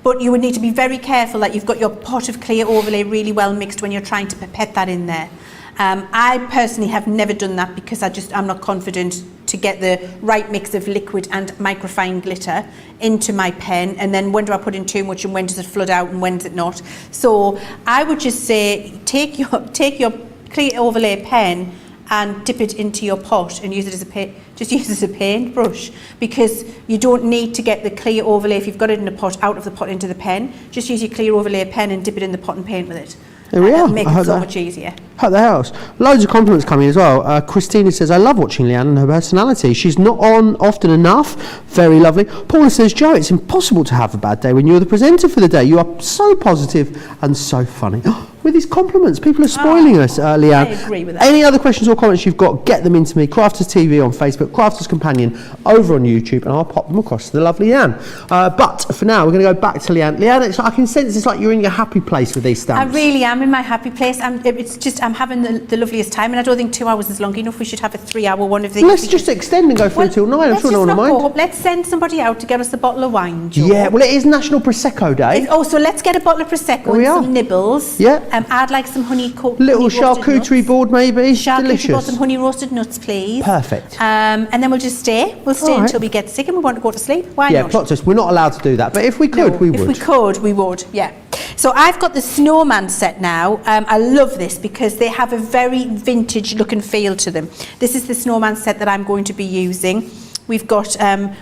but you would need to be very careful that you've got your pot of clear overlay really well mixed when you're trying to pipette that in there. I personally have never done that because I'm not confident to get the right mix of liquid and microfine glitter into my pen, and then when do I put in too much and when does it flood out and when does it not. So I would just say take your clear overlay pen and dip it into your pot and use it as a paintbrush, because you don't need to get the clear overlay, if you've got it in a pot, out of the pot into the pen. Just use your clear overlay pen and dip it in the pot and paint with it. There we are. It'll make it so much easier. Hope that helps. Loads of compliments coming as well. Christina says, I love watching Leanne and her personality. She's not on often enough. Very lovely. Paula says, Joe, it's impossible to have a bad day when you're the presenter for the day. You are so positive and so funny. With these compliments, people are spoiling us, Leanne. I agree with that. Any other questions or comments you've got, get them into me. Crafters TV on Facebook, Crafters Companion over on YouTube, and I'll pop them across to the lovely Leanne. But for now, we're going to go back to Leanne. Leanne, I can sense it's like you're in your happy place with these stamps. I really am in my happy place. I'm having the loveliest time, and I don't think 2 hours is long enough. We should have a 3-hour one of these. Let's just extend and go through till 9. I'm sure no one will mind. Let's send somebody out to get us a bottle of wine, Joe. Yeah, well, it is National Prosecco Day. So let's get a bottle of Prosecco and some nibbles. Yeah. I'd like some honey little charcuterie board, maybe. Charcuterie board, some honey roasted nuts, please. Perfect. And then we'll just stay. We'll stay until we get sick and we want to go to sleep. Why not? Yeah, plot twist. We're not allowed to do that, but if we could, we would. If we could, we would, yeah. So I've got the Snowman set now. I love this because they have a very vintage look and feel to them. This is the Snowman set that I'm going to be using. We've got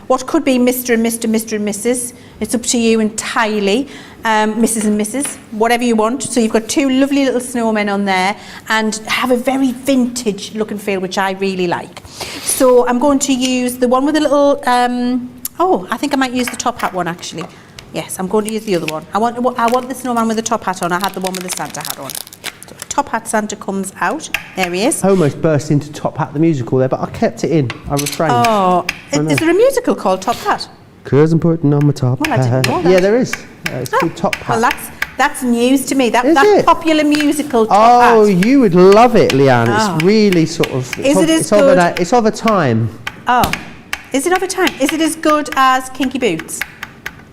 what could be Mr. and Mr. and Mrs. It's up to you entirely. Mrs. and Mrs. Whatever you want. So you've got two lovely little snowmen on there and have a very vintage look and feel, which I really like. So I'm going to use the one with the little, I think I might use the top hat one actually. Yes, I'm going to use the other one. I want the snowman with the top hat on. I had the one with the Santa hat on. So Top Hat Santa comes out. There he is. I almost burst into Top Hat the musical there, but I kept it in. I refrained. Oh, is there a musical called Top Hat? 'Cause I'm putting on my top Well, I hat. didn't know that. Yeah, there is. It's called Top Hat. Well, that's news to me. Is That it? popular musical Top Hat. Oh, you would love it, Leanne. Oh. It's really sort of... Is it as good? It's of a time. Oh, is it of a time? Is it as good as Kinky Boots?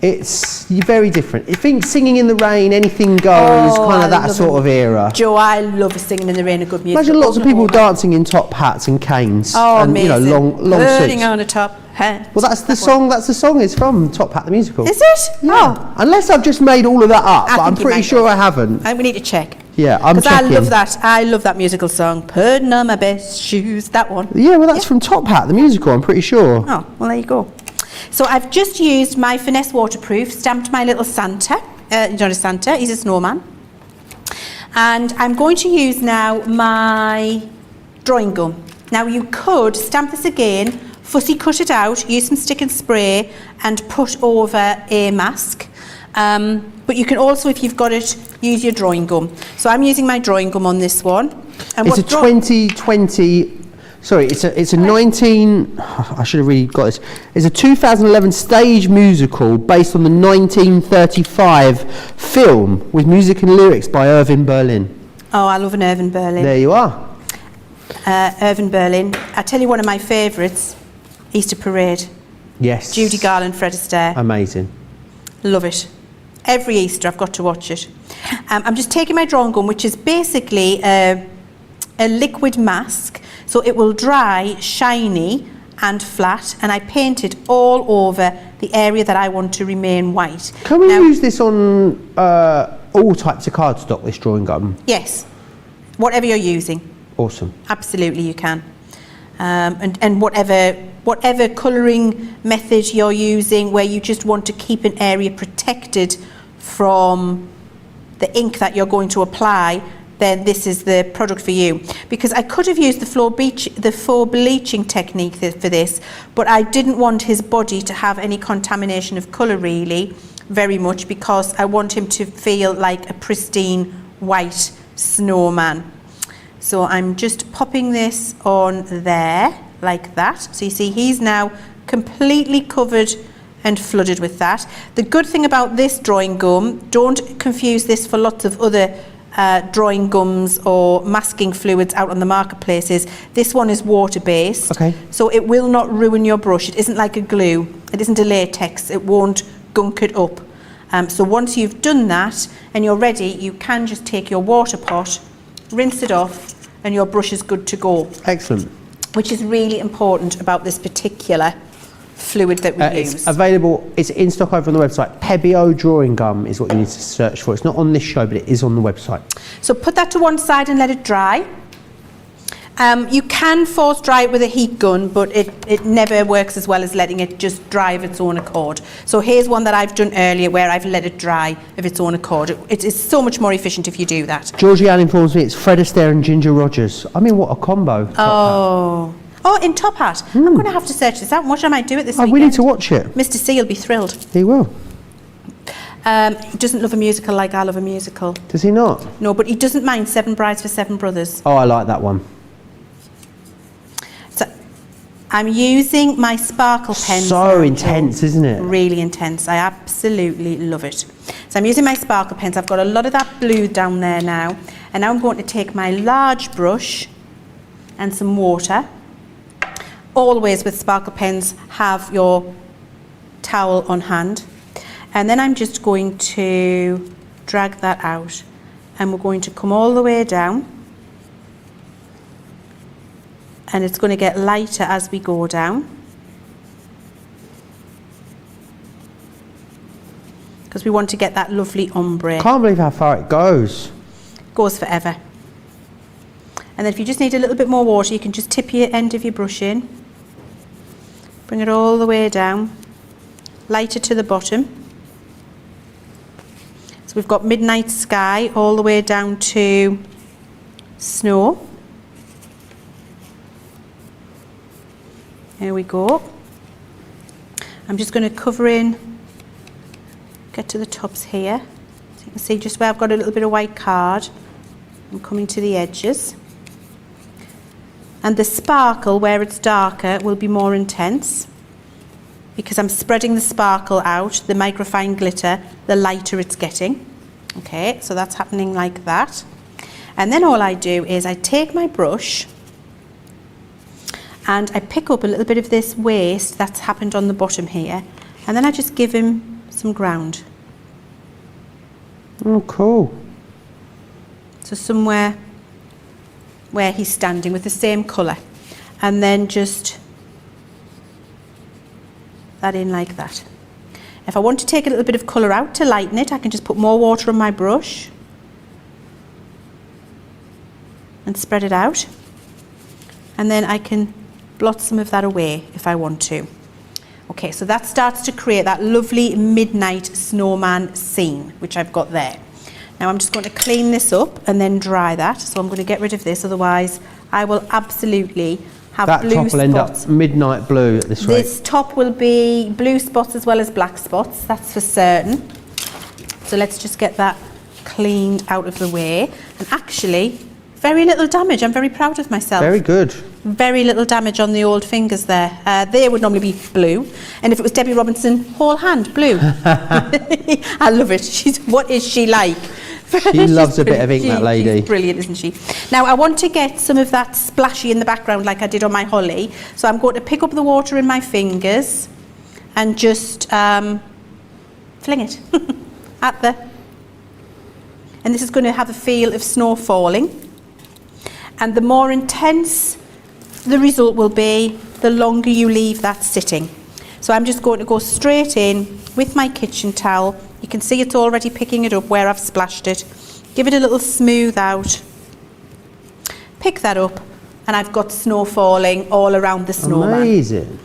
It's very different. I think Singing in the Rain, Anything Goes, kind of that sort of era. Joe, I love Singing in the Rain, a good musical. Imagine lots of people dancing in top hats and canes. Oh, and, amazing. you know, long Burning suits. on a top hat. Well, that's the song. That's the song. It's from Top Hat the musical. Is it? Yeah. Oh, Unless I've just made all of that up, but I'm think you pretty might sure have. I haven't. We need to check. Yeah, I'm Because I checking. love that. I love that musical song. Putting on my best shoes. That one. Yeah, well, that's from Top Hat the musical. I'm pretty sure. Oh, well, there you go. So I've just used my Finesse Waterproof, stamped my little Santa. Not a Santa, he's a snowman. And I'm going to use now my drawing gum. Now you could stamp this again, fussy cut it out, use some stick and spray and put over a mask. But you can also, if you've got it, use your drawing gum. So I'm using my drawing gum on this one. And It's a 2020... Sorry, it's a 19... I should have really got this. It's a 2011 stage musical based on the 1935 film with music and lyrics by Irving Berlin. Oh, I love an Irving Berlin. There you are. Irving Berlin. I tell you one of my favourites, Easter Parade. Yes. Judy Garland, Fred Astaire. Amazing. Love it. Every Easter I've got to watch it. I'm just taking my drawing gum, which is basically a liquid mask, so it will dry shiny and flat, and I paint it all over the area that I want to remain white. Can we use this on all types of cardstock, this drawing gum? Yes, whatever you're using. Awesome. Absolutely you can. And whatever colouring method you're using, where you just want to keep an area protected from the ink that you're going to apply, then this is the product for you. Because I could have used the faux bleaching technique for this, but I didn't want his body to have any contamination of colour really, very much, because I want him to feel like a pristine white snowman. So I'm just popping this on there, like that. So you see he's now completely covered and flooded with that. The good thing about this drawing gum, don't confuse this for lots of other drawing gums or masking fluids out on the marketplaces. This one is water based, okay, so it will not ruin your brush. It isn't like a glue, it isn't a latex, it won't gunk it up. So once you've done that and you're ready, you can just take your water pot, rinse it off, and your brush is good to go. Excellent. Which is really important about this particular fluid that we use. It's available, it's in stock over on the website. Pebeo drawing gum is what you need to search for. It's not on this show, but it is on the website. So put that to one side and let it dry. You can force dry it with a heat gun, but it never works as well as letting it just dry of its own accord. So here's one that I've done earlier where I've let it dry of its own accord. It is so much more efficient if you do that. Georgianne informs me it's Fred Astaire and Ginger Rogers. I mean, what a combo. Oh, in Top Hat. I'm going to have to search this out. What I might do it this weekend. We need to watch it. Mr. C will be thrilled. He will. He doesn't love a musical like I love a musical. Does he not? No, but he doesn't mind Seven Brides for Seven Brothers. Oh, I like that one. So I'm using my sparkle pens. So intense, isn't it? Really intense. I absolutely love it. So I'm using my sparkle pens. I've got a lot of that blue down there now. And now I'm going to take my large brush and some water. Always with sparkle pens, have your towel on hand. And then I'm just going to drag that out. And we're going to come all the way down. And it's going to get lighter as we go down. Because we want to get that lovely ombre. Can't believe how far it goes. Goes forever. And then if you just need a little bit more water, you can just tip your end of your brush in. Bring it all the way down, lighter to the bottom. So we've got midnight sky all the way down to snow. There we go. I'm just going to cover in, get to the tops here. So you can see just where I've got a little bit of white card. I'm coming to the edges. And the sparkle, where it's darker, will be more intense because I'm spreading the sparkle out, the microfine glitter, the lighter it's getting. Okay, so that's happening like that. And then all I do is I take my brush and I pick up a little bit of this waste that's happened on the bottom here, and then I just give him some ground. Oh, cool. So somewhere where he's standing with the same colour, and then just that in like that. If I want to take a little bit of colour out to lighten it, I can just put more water on my brush and spread it out, and then I can blot some of that away if I want to. Okay, so that starts to create that lovely midnight snowman scene, which I've got there. Now I'm just going to clean this up and then dry that. So I'm going to get rid of this, otherwise I will absolutely have that blue spots. That top will end up midnight blue at this rate. This top will be blue spots as well as black spots, that's for certain. So let's just get that cleaned out of the way. And actually, very little damage. I'm very proud of myself. Very good. Very little damage on the old fingers there. They would normally be blue, and if it was Debbie Robinson, whole hand blue. I love it. What is she like? She loves a bit of ink, that lady. She's brilliant, isn't she? Now I want to get some of that splashy in the background like I did on my holly. So I'm going to pick up the water in my fingers and just fling it at the... And this is going to have a feel of snow falling. And the more intense the result will be, the longer you leave that sitting. So I'm just going to go straight in with my kitchen towel. You can see it's already picking it up where I've splashed it. Give it a little smooth out. Pick that up, and I've got snow falling all around the snowman. Amazing.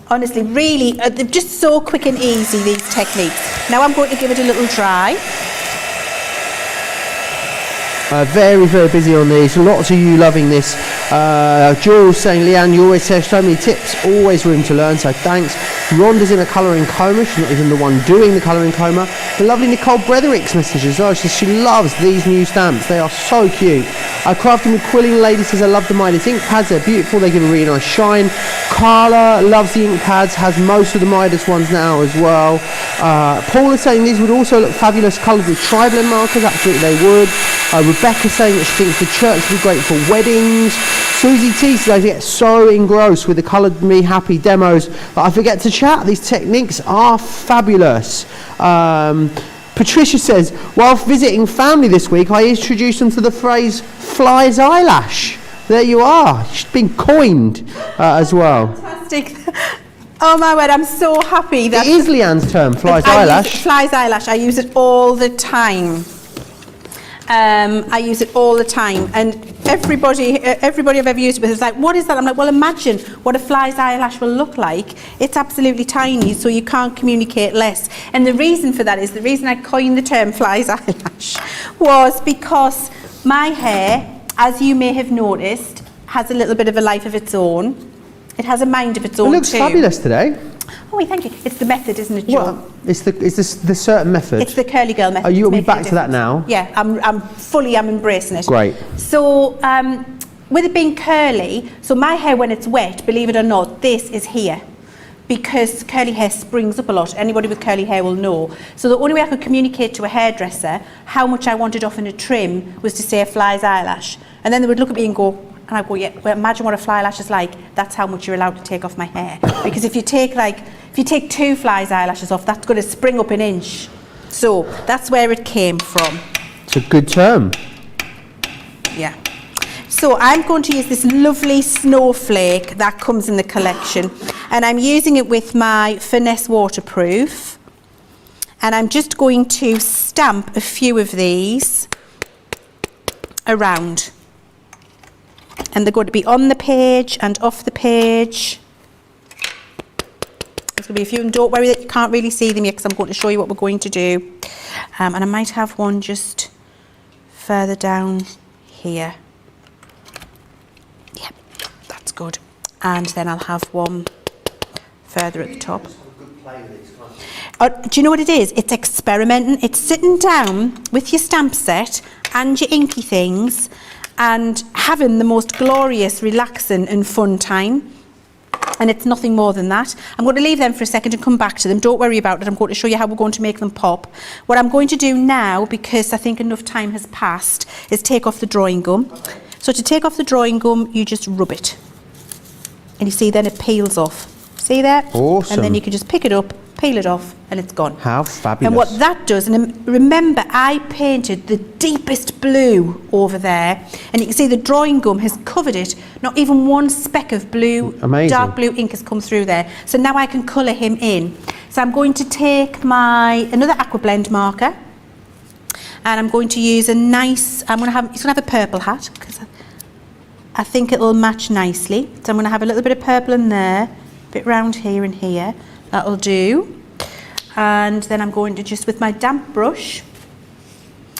Honestly, really, they're just so quick and easy, these techniques. Now I'm going to give it a little dry. Very, very busy on these. Lots of you loving this. Jules saying, Leanne, you always have so many tips, always room to learn, so thanks. Rhonda's in a colouring coma. She's not even the one doing the colouring coma. The lovely Nicole Bretherick's message as well. She says she loves these new stamps. They are so cute. Crafting with Quilling Lady says, I love the Midas ink pads. They're beautiful. They give a really nice shine. Carla loves the ink pads, has most of the Midas ones now as well. Paul is saying these would also look fabulous coloured with tri-blend markers. Absolutely they would. Rebecca saying that she thinks the church would be great for weddings. Susie T says I get so engrossed with the Coloured Me Happy demos that I forget to chat. These techniques are fabulous. Patricia says, while visiting family this week, I introduced them to the phrase fly's eyelash. There you are. It's been coined as well. Fantastic. Oh my word, I'm so happy. That it is Leanne's term, fly's eyelash. Fly's eyelash. I use it all the time. I use it all the time, and everybody I've ever used it with is like, what is that? I'm like, well, imagine what a fly's eyelash will look like. It's absolutely tiny, so you can't communicate less. And the reason for that is, the reason I coined the term fly's eyelash was because my hair, as you may have noticed, has a little bit of a life of its own. It has a mind of its own too. It looks fabulous today. Oh, thank you. It's the method, isn't it, Joe? Well, it's the certain method. It's the curly girl method. You'll be back to that now? Yeah, I'm embracing it. Great. So, with it being curly, so my hair when it's wet, believe it or not, this is here. Because curly hair springs up a lot. Anybody with curly hair will know. So the only way I could communicate to a hairdresser how much I wanted off in a trim was to say a fly's eyelash. And then they would look at me and go, and I'd go, yeah, well, imagine what a fly lash is like. That's how much you're allowed to take off my hair. Because if you take 2 fly's eyelashes off, that's going to spring up an inch. So that's where it came from. It's a good term. Yeah. So I'm going to use this lovely snowflake that comes in the collection, and I'm using it with my Finesse Waterproof, and I'm just going to stamp a few of these around, and they're going to be on the page and off the page. There's going to be a few, and don't worry that you can't really see them yet because I'm going to show you what we're going to do. And I might have one just further down here. Yeah, that's good. And then I'll have one further at the top. Do you know what it is? It's experimenting. It's sitting down with your stamp set and your inky things and having the most glorious, relaxing and fun time. And it's nothing more than that. I'm going to leave them for a second and come back to them. Don't worry about it. I'm going to show you how we're going to make them pop. What I'm going to do now, because I think enough time has passed, is take off the drawing gum. Okay. So to take off the drawing gum, you just rub it. And you see then it peels off. See there? Awesome. And then you can just pick it up, peel it off, and it's gone. How fabulous. And what that does, and remember I painted the deepest blue over there, and you can see the drawing gum has covered it. Not even one speck of blue, amazing, dark blue ink has come through there. So now I can colour him in. So I'm going to take another aqua blend marker, and I'm going to use a nice, he's going to have a purple hat, because I think it'll match nicely. So I'm going to have a little bit of purple in there, a bit round here and here. That'll do. And then I'm going to just, with my damp brush,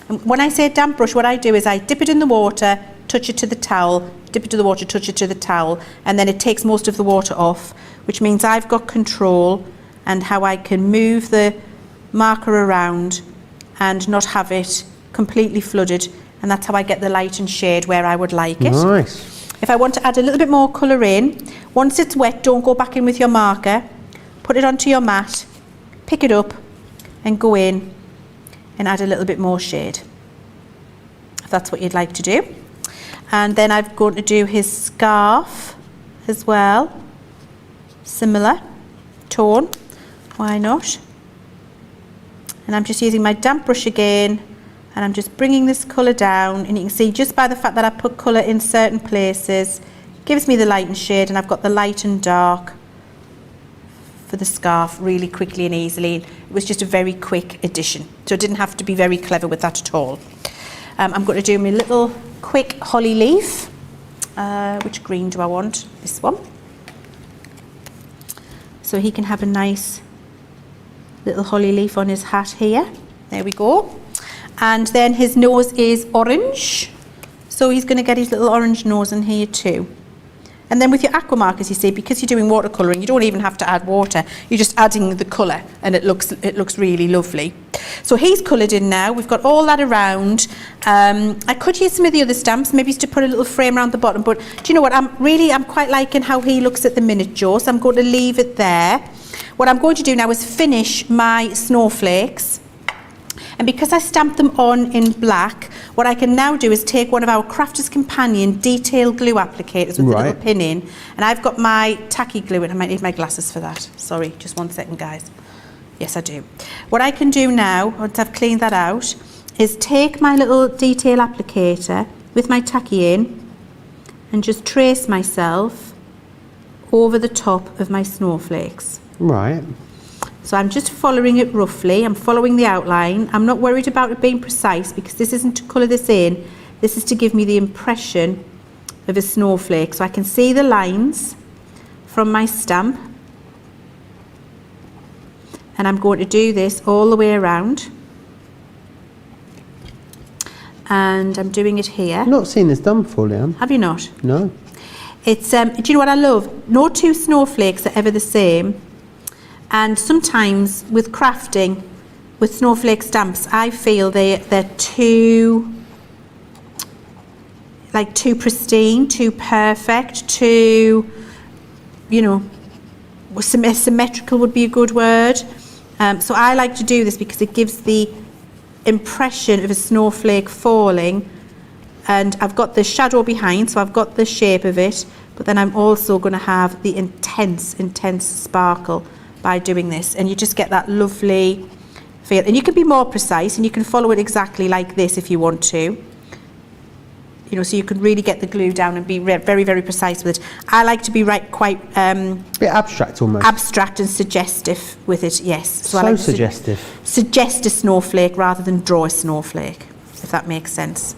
and when I say damp brush, what I do is I dip it in the water, touch it to the towel, dip it to the water, touch it to the towel, and then it takes most of the water off, which means I've got control and how I can move the marker around and not have it completely flooded, and that's how I get the light and shade where I would like it. Nice. If I want to add a little bit more colour in, once it's wet, don't go back in with your marker. Put it onto your mat, pick it up and go in and add a little bit more shade, if that's what you'd like to do. And then I'm going to do his scarf as well, similar tone, why not? And I'm just using my damp brush again, and I'm just bringing this colour down, and you can see just by the fact that I put colour in certain places, gives me the light and shade, and I've got the light and dark for the scarf really quickly and easily. It was just a very quick addition, so I didn't have to be very clever with that at all. I'm going to do my little quick holly leaf. Which green do I want? This one. So he can have a nice little holly leaf on his hat here. There we go. And then his nose is orange, so he's going to get his little orange nose in here too. And then with your aqua markers, you see, because you're doing watercolouring, you don't even have to add water. You're just adding the colour, and it looks really lovely. So he's coloured in now. We've got all that around. I could use some of the other stamps, maybe to put a little frame around the bottom. But do you know what? I'm quite liking how he looks at the minute, Jo. So I'm going to leave it there. What I'm going to do now is finish my snowflakes. And because I stamped them on in black, what I can now do is take one of our Crafter's Companion detail glue applicators with a little pin in, and I've got my tacky glue, and I might need my glasses for that. Sorry, just 1 second, guys. Yes, I do. What I can do now, once I've cleaned that out, is take my little detail applicator with my tacky in and just trace myself over the top of my snowflakes. Right. So I'm just following it roughly, I'm following the outline. I'm not worried about it being precise because this isn't to colour this in, this is to give me the impression of a snowflake. So I can see the lines from my stamp, and I'm going to do this all the way around. And I'm doing it here. I've not seen this done before, Leanne. Have you not? No. It's, do you know what I love? No two snowflakes are ever the same. And sometimes with crafting, with snowflake stamps, I feel they're too pristine, too perfect, too, you know, symmetrical would be a good word. So I like to do this because it gives the impression of a snowflake falling, and I've got the shadow behind, so I've got the shape of it, but then I'm also going to have the intense sparkle by doing this, and you just get that lovely feel. And you can be more precise, and you can follow it exactly like this if you want to, you know, so you can really get the glue down and be very, very precise with it. I like to be quite a bit abstract almost. Abstract and suggestive with it, yes. So I like suggestive. Suggest a snowflake rather than draw a snowflake, if that makes sense.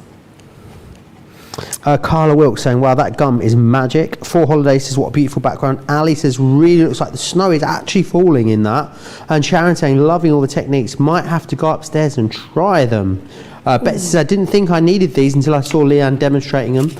Carla Wilkes saying, wow, that gum is magic. For Holidays says, what a beautiful background. Ali says, really looks like the snow is actually falling in that. And Sharon saying, loving all the techniques. Might have to go upstairs and try them. Betsy says, I didn't think I needed these until I saw Leanne demonstrating them.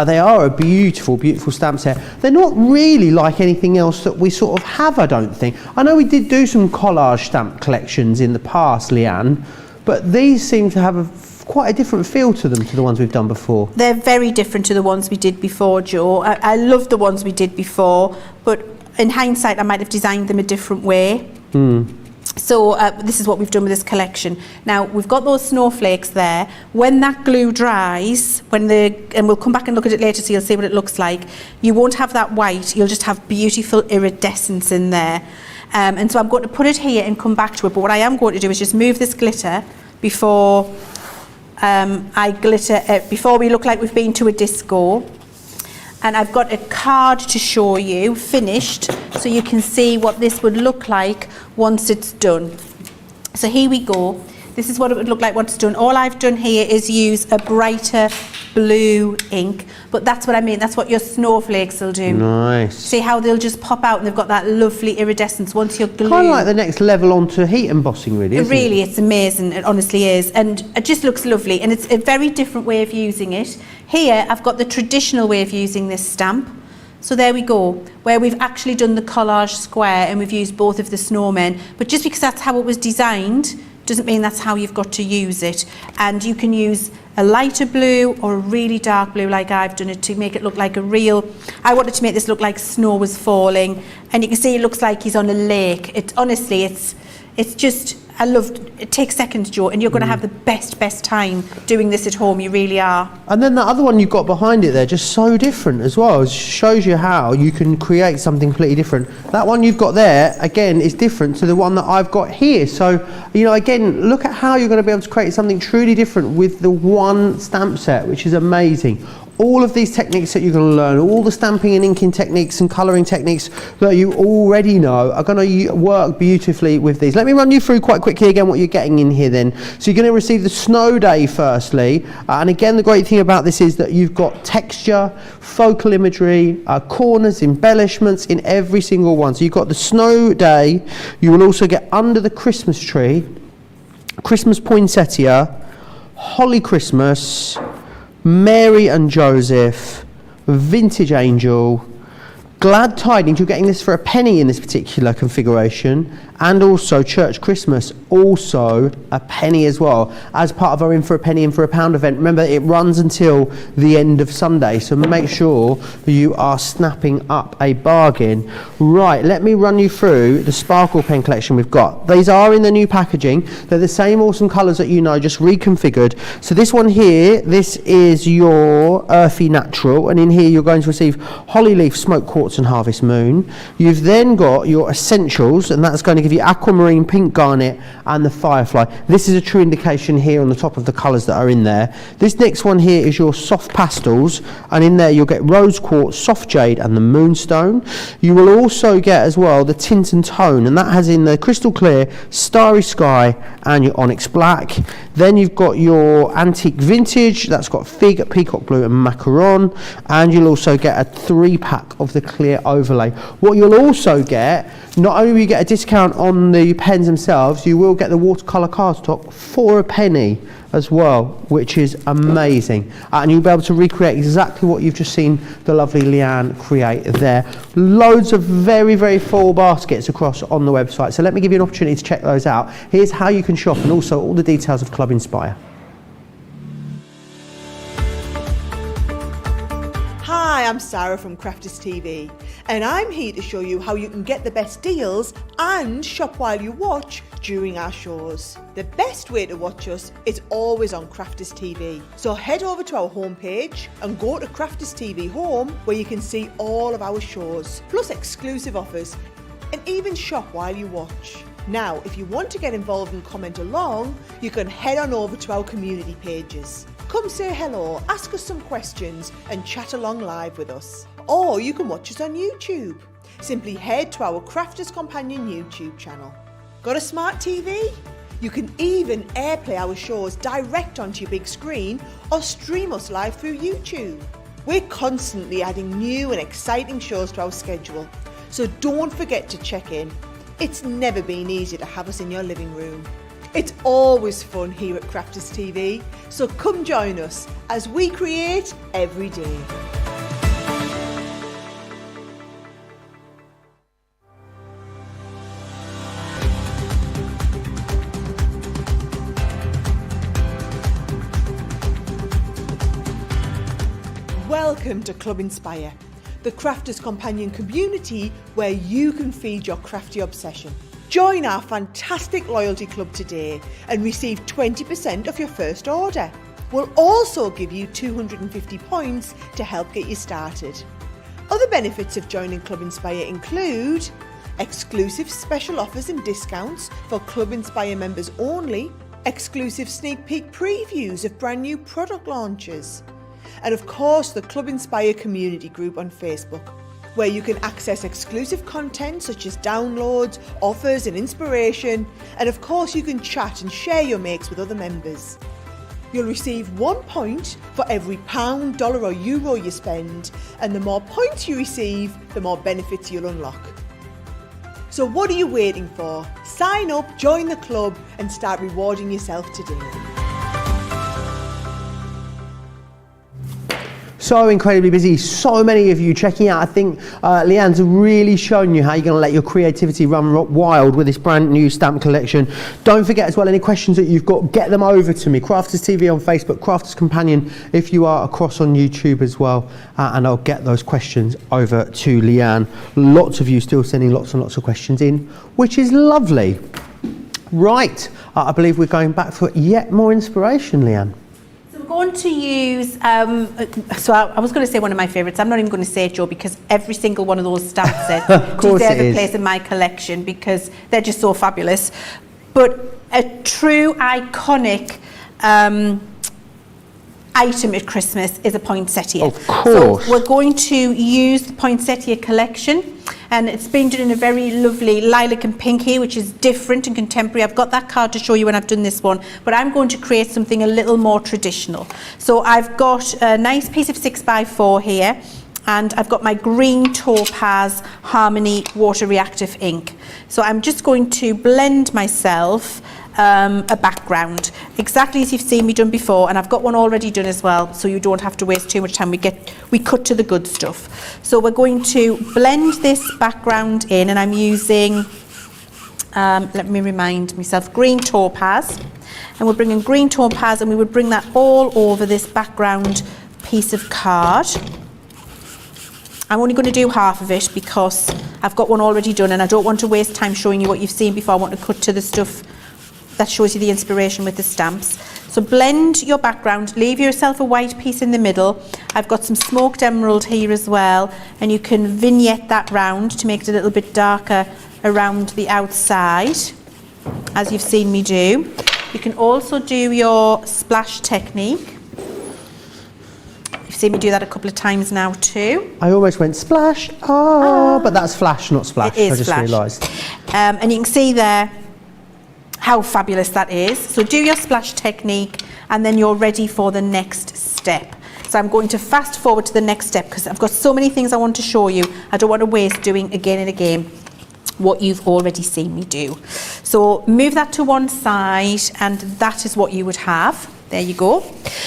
They are a beautiful, beautiful stamp set. They're not really like anything else that we sort of have, I don't think. I know we did do some collage stamp collections in the past, Leanne, but these seem to have quite a different feel to them to the ones we've done before. They're very different to the ones we did before, Joe. I love the ones we did before, but in hindsight I might have designed them a different way. So this is what we've done with this collection. Now we've got those snowflakes there. When that glue dries, and we'll come back and look at it later so you'll see what it looks like, you won't have that white, you'll just have beautiful iridescence in there. And so I'm going to put it here and come back to it, but what I am going to do is just move this glitter before before we look like we've been to a disco. And I've got a card to show you, finished, so you can see what this would look like once it's done. So here we go. This is what it would look like once it's done. All I've done here is use a brighter blue ink, but that's what I mean, that's what your snowflakes will do. Nice. See how they'll just pop out and they've got that lovely iridescence once you're glued. Kind of like the next level onto heat embossing, really, isn't it? Really, it's amazing, it honestly is. And it just looks lovely, and it's a very different way of using it. Here, I've got the traditional way of using this stamp. So there we go, where we've actually done the collage square and we've used both of the snowmen. But just because that's how it was designed, doesn't mean that's how you've got to use it. And you can use a lighter blue or a really dark blue like I've done it to make it look like a real, I wanted to make this look like snow was falling, and you can see it looks like he's on a lake. It's just, I loved, it takes seconds, Joe, and you're going to have the best time doing this at home, you really are. And then the other one you've got behind it there, just so different as well. It shows you how you can create something completely different. That one you've got there, again, is different to the one that I've got here. So, you know, again, look at how you're going to be able to create something truly different with the one stamp set, which is amazing. All of these techniques that you're going to learn, all the stamping and inking techniques and colouring techniques that you already know are going to work beautifully with these. Let me run you through quite quickly again what you're getting in here then. So you're going to receive the snow day firstly, and again the great thing about this is that you've got texture, focal imagery, corners, embellishments in every single one. So you've got the snow day, you will also get under the Christmas tree, Christmas poinsettia, Holly Christmas, Mary and Joseph, Vintage Angel, Glad Tidings. You're getting this for a penny in this particular configuration, and also Church Christmas, also a penny as well, as part of our In for a Penny, In for a Pound event. Remember, it runs until the end of Sunday, so make sure you are snapping up a bargain. Right, let me run you through the sparkle pen collection we've got. These are in the new packaging. They're the same awesome colours that you know, just reconfigured. So this one here, this is your Earthy Natural, and in here you're going to receive Holly Leaf, Smoke Quartz and Harvest Moon. You've then got your Essentials, and that's going to give you Aquamarine, Pink Garnet and the Firefly. This is a true indication here on the top of the colours that are in there. This next one here is your Soft Pastels, and in there you'll get Rose Quartz, Soft Jade and the Moonstone. You will also get as well the Tint and Tone, and that has in the Crystal Clear, Starry Sky and your Onyx Black. Then you've got your Antique Vintage, that's got Fig, Peacock Blue and Macaron, and you'll also get a 3-pack of the clear overlay. What you'll also get, not only will you get a discount on the pens themselves, you will get the watercolour cardstock for a penny as well, which is amazing. And you'll be able to recreate exactly what you've just seen the lovely Leanne create there. Loads of very, very full baskets across on the website. So let me give you an opportunity to check those out. Here's how you can shop and also all the details of Club Inspire. Hi, I'm Sarah from Crafters TV, and I'm here to show you how you can get the best deals and shop while you watch during our shows. The best way to watch us is always on Crafters TV. So head over to our homepage and go to Crafters TV Home, where you can see all of our shows, plus exclusive offers, and even shop while you watch. Now, if you want to get involved and comment along, you can head on over to our community pages. Come say hello, ask us some questions and chat along live with us. Or you can watch us on YouTube. Simply head to our Crafters Companion YouTube channel. Got a smart TV? You can even airplay our shows direct onto your big screen or stream us live through YouTube. We're constantly adding new and exciting shows to our schedule, so don't forget to check in. It's never been easier to have us in your living room. It's always fun here at Crafters TV, so come join us as we create every day. Welcome to Club Inspire, the Crafters Companion community where you can feed your crafty obsession. Join our fantastic loyalty club today and receive 20% off your first order. We'll also give you 250 points to help get you started. Other benefits of joining Club Inspire include exclusive special offers and discounts for Club Inspire members only, exclusive sneak peek previews of brand new product launches, and of course the Club Inspire community group on Facebook, where you can access exclusive content such as downloads, offers and inspiration, and of course you can chat and share your makes with other members. You'll receive 1 point for every pound, dollar or euro you spend, and the more points you receive, the more benefits you'll unlock. So what are you waiting for? Sign up, join the club and start rewarding yourself today. So incredibly busy, so many of you checking out. I think Leanne's really shown you how you're going to let your creativity run wild with this brand new stamp collection. Don't forget as well, any questions that you've got, get them over to me. Crafters TV on Facebook, Crafters Companion if you are across on YouTube as well, and I'll get those questions over to Leanne. Lots of you still sending lots and lots of questions in, which is lovely. Right, I believe we're going back for yet more inspiration, Leanne. We're going to use, so I was going to say one of my favourites. I'm not even going to say it, Joe, because every single one of those stamp sets deserve a place in my collection because they're just so fabulous. But a true iconic item at Christmas is a poinsettia. Of course. So we're going to use the poinsettia collection, and it's been done in a very lovely lilac and pink here, which is different and contemporary. I've got that card to show you when I've done this one, but I'm going to create something a little more traditional. So I've got a nice piece of 6x4 here, and I've got my green Topaz Harmony water reactive ink. So I'm just going to blend myself a background exactly as you've seen me done before, and I've got one already done as well, so you don't have to waste too much time. We cut to the good stuff. So we're going to blend this background in, and I'm using let me remind myself, green Topaz, and we're bringing green Topaz and we would bring that all over this background piece of card. I'm only going to do half of it because I've got one already done and I don't want to waste time showing you what you've seen before. I want to cut to the stuff that shows you the inspiration with the stamps. So blend your background, leave yourself a white piece in the middle. I've got some smoked emerald here as well, and you can vignette that round to make it a little bit darker around the outside, as you've seen me do. You can also do your splash technique. You've seen me do that a couple of times now too. I almost went splash, but that's flash, not splash. It is I just flash. realised. And you can see there how fabulous that is. So do your splash technique and then you're ready for the next step. So I'm going to fast forward to the next step because I've got so many things I want to show you. I don't want to waste doing again and again what you've already seen me do. So move that to one side and that is what you would have. There you go.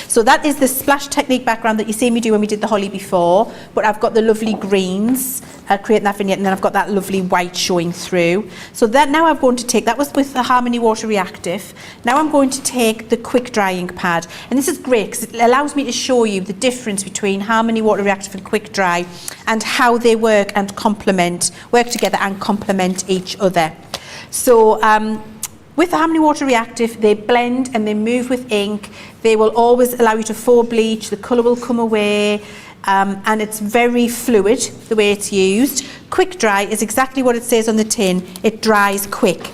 So that is the splash technique background that you see me do when we did the holly before, but I've got the lovely greens creating that vignette, and then I've got that lovely white showing through. So that now I'm going to take, that was with the Harmony Water Reactive. Now I'm going to take the quick dry ink pad, and this is great because it allows me to show you the difference between Harmony Water Reactive and quick dry and how they work and work together and complement each other. So with the Harmony Water Reactive, they blend and they move with ink. They will always allow you to forward bleach, the colour will come away, and it's very fluid the way it's used. Quick dry is exactly what it says on the tin. It dries quick,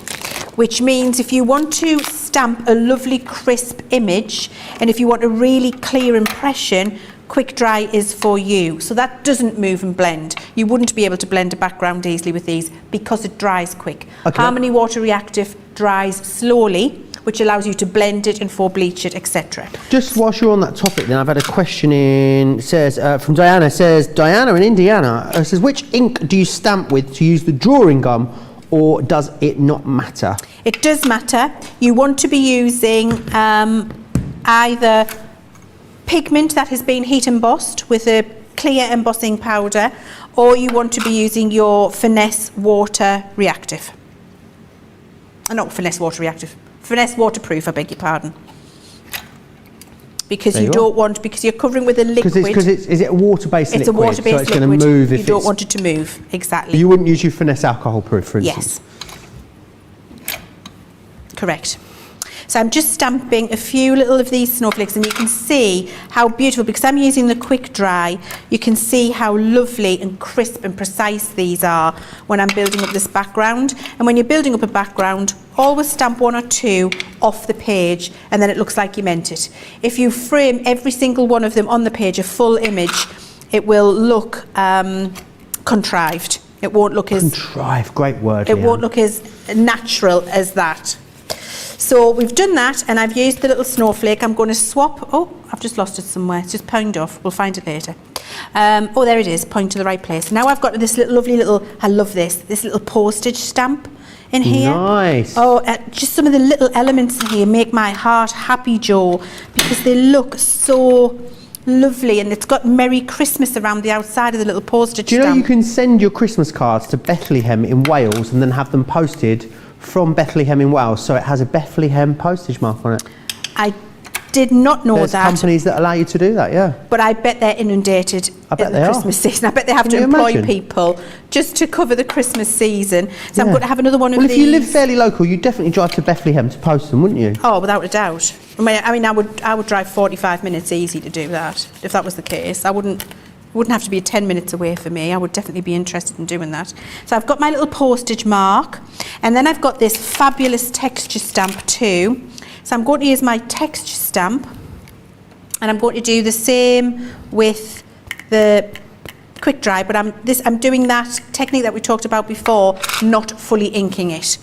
which means if you want to stamp a lovely crisp image and if you want a really clear impression, quick dry is for you. So that doesn't move and blend. You wouldn't be able to blend a background easily with these because it dries quick. Okay. Harmony Water Reactive dries slowly, which allows you to blend it and for bleach it, etc. Just whilst you're on that topic, then I've had a question in. It says from Diana. Says Diana in Indiana says, which ink do you stamp with to use the drawing gum, or does it not matter? It does matter. You want to be using either pigment that has been heat embossed with a clear embossing powder, or you want to be using your finesse water reactive. Not finesse water reactive, finesse waterproof, I beg your pardon. Because you don't want, because you're covering with a liquid. Is it a water-based liquid? It's a water-based liquid. So it's going to move if you don't want it to move, exactly. You wouldn't use your finesse alcohol proof, for instance? Yes. Correct. So I'm just stamping a few little of these snowflakes, and you can see how beautiful, because I'm using the quick dry, you can see how lovely and crisp and precise these are when I'm building up this background. And when you're building up a background, always stamp 1 or 2 off the page, and then it looks like you meant it. If you frame every single one of them on the page, a full image, it will look contrived. It won't look as... Contrived, great word. It won't look as natural as that. So we've done that, and I've used the little snowflake. I'm going to swap. Oh, I've just lost it somewhere. It's just pounded off. We'll find it later. Oh, there it is. Point to the right place. Now I've got this little lovely little, I love this little postage stamp in here. Nice. Oh, just some of the little elements in here make my heart happy, Joe, because they look so lovely, and it's got Merry Christmas around the outside of the little postage stamp. Do you know you can send your Christmas cards to Bethlehem in Wales and then have them posted from Bethlehem in Wales, so it has a Bethlehem postage mark on it? I did not know There's that. There's companies that allow you to do that, yeah. But I bet they're inundated in the Christmas season. I bet they have to employ people just to cover the Christmas season. So I'm going to have another one of these. Well, if you live fairly local, you'd definitely drive to Bethlehem to post them, wouldn't you? Oh, without a doubt. I mean, I would drive 45 minutes easy to do that, if that was the case. It wouldn't have to be 10 minutes away for me. I would definitely be interested in doing that. So I've got my little postage mark, and then I've got this fabulous texture stamp too. So I'm going to use my texture stamp, and I'm going to do the same with the quick dry, but I'm doing that technique that we talked about before, not fully inking it.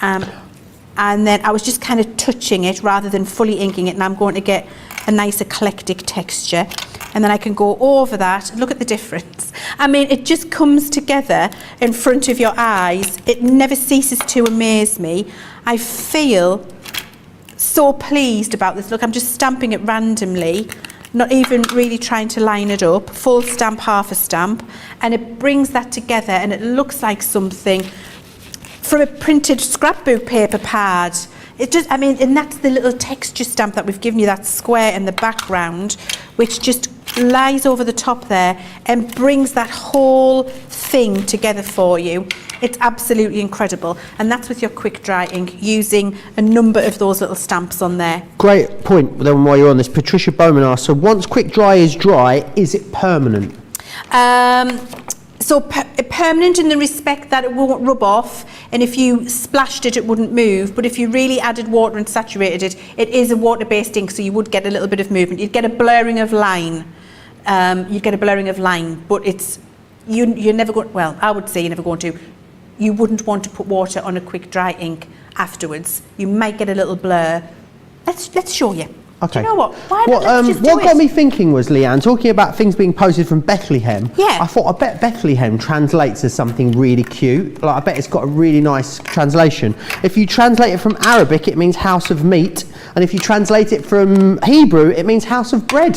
And then I was just kind of touching it rather than fully inking it, and I'm going to get a nice eclectic texture. And then I can go over that. Look at the difference. I mean, it just comes together in front of your eyes. It never ceases to amaze me. I feel so pleased about this. Look, I'm just stamping it randomly, not even really trying to line it up. Full stamp, half a stamp. And it brings that together, and it looks like something from a printed scrapbook paper pad. It just, I mean, and that's the little texture stamp that we've given you, that square in the background, which just lies over the top there and brings that whole thing together for you. It's absolutely incredible. And that's with your quick dry ink, using a number of those little stamps on there. Great point then while you're on this. Patricia Bowman asks, so once quick dry, is it permanent? So permanent in the respect that it won't rub off, and if you splashed it, it wouldn't move. But if you really added water and saturated it, it is a water-based ink, so you would get a little bit of movement. You'd get a blurring of line. But it's you're never going. Well, I would say you're never going to. You wouldn't want to put water on a quick dry ink afterwards. You might get a little blur. Let's show you. Okay. Do you know what? What got me thinking was, Leanne, talking about things being posted from Bethlehem. Yeah. I thought, I bet Bethlehem translates as something really cute. Like, I bet it's got a really nice translation. If you translate it from Arabic, it means house of meat. And if you translate it from Hebrew, it means house of bread.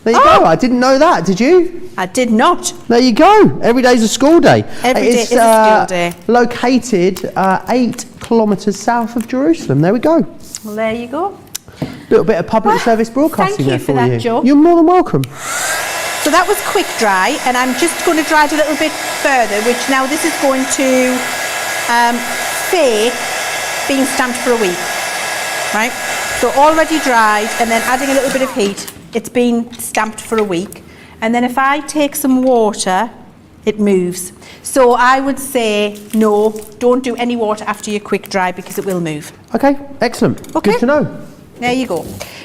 There you go. I didn't know that, did you? I did not. There you go. Every day's a school day. Every day is a school day. Located 8 kilometres south of Jerusalem. There we go. Well, there you go. Little bit of public service broadcasting there for you. Thank you for that, Joe. You're more than welcome. So that was quick dry, and I'm just going to dry it a little bit further, which now this is going to fake being stamped for a week, right? So already dried, and then adding a little bit of heat, it's been stamped for a week. And then if I take some water, it moves. So I would say, no, don't do any water after your quick dry, because it will move. Okay, excellent. Okay. Good to know. There you go.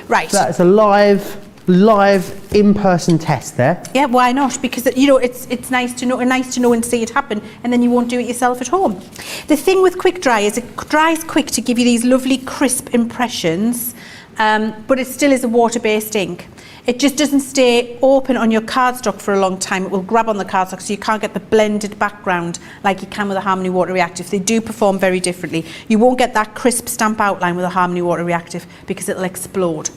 Right. So that's a live live in-person test there. Yeah, why not? Because it's nice to know and see it happen, and then you won't do it yourself at home. The thing with quick dry is it dries quick to give you these lovely crisp impressions, but it still is a water-based ink. It just doesn't stay open on your cardstock for a long time. It will grab on the cardstock, so you can't get the blended background like you can with a Harmony Water Reactive. They do perform very differently. You won't get that crisp stamp outline with a Harmony Water Reactive because it'll explode.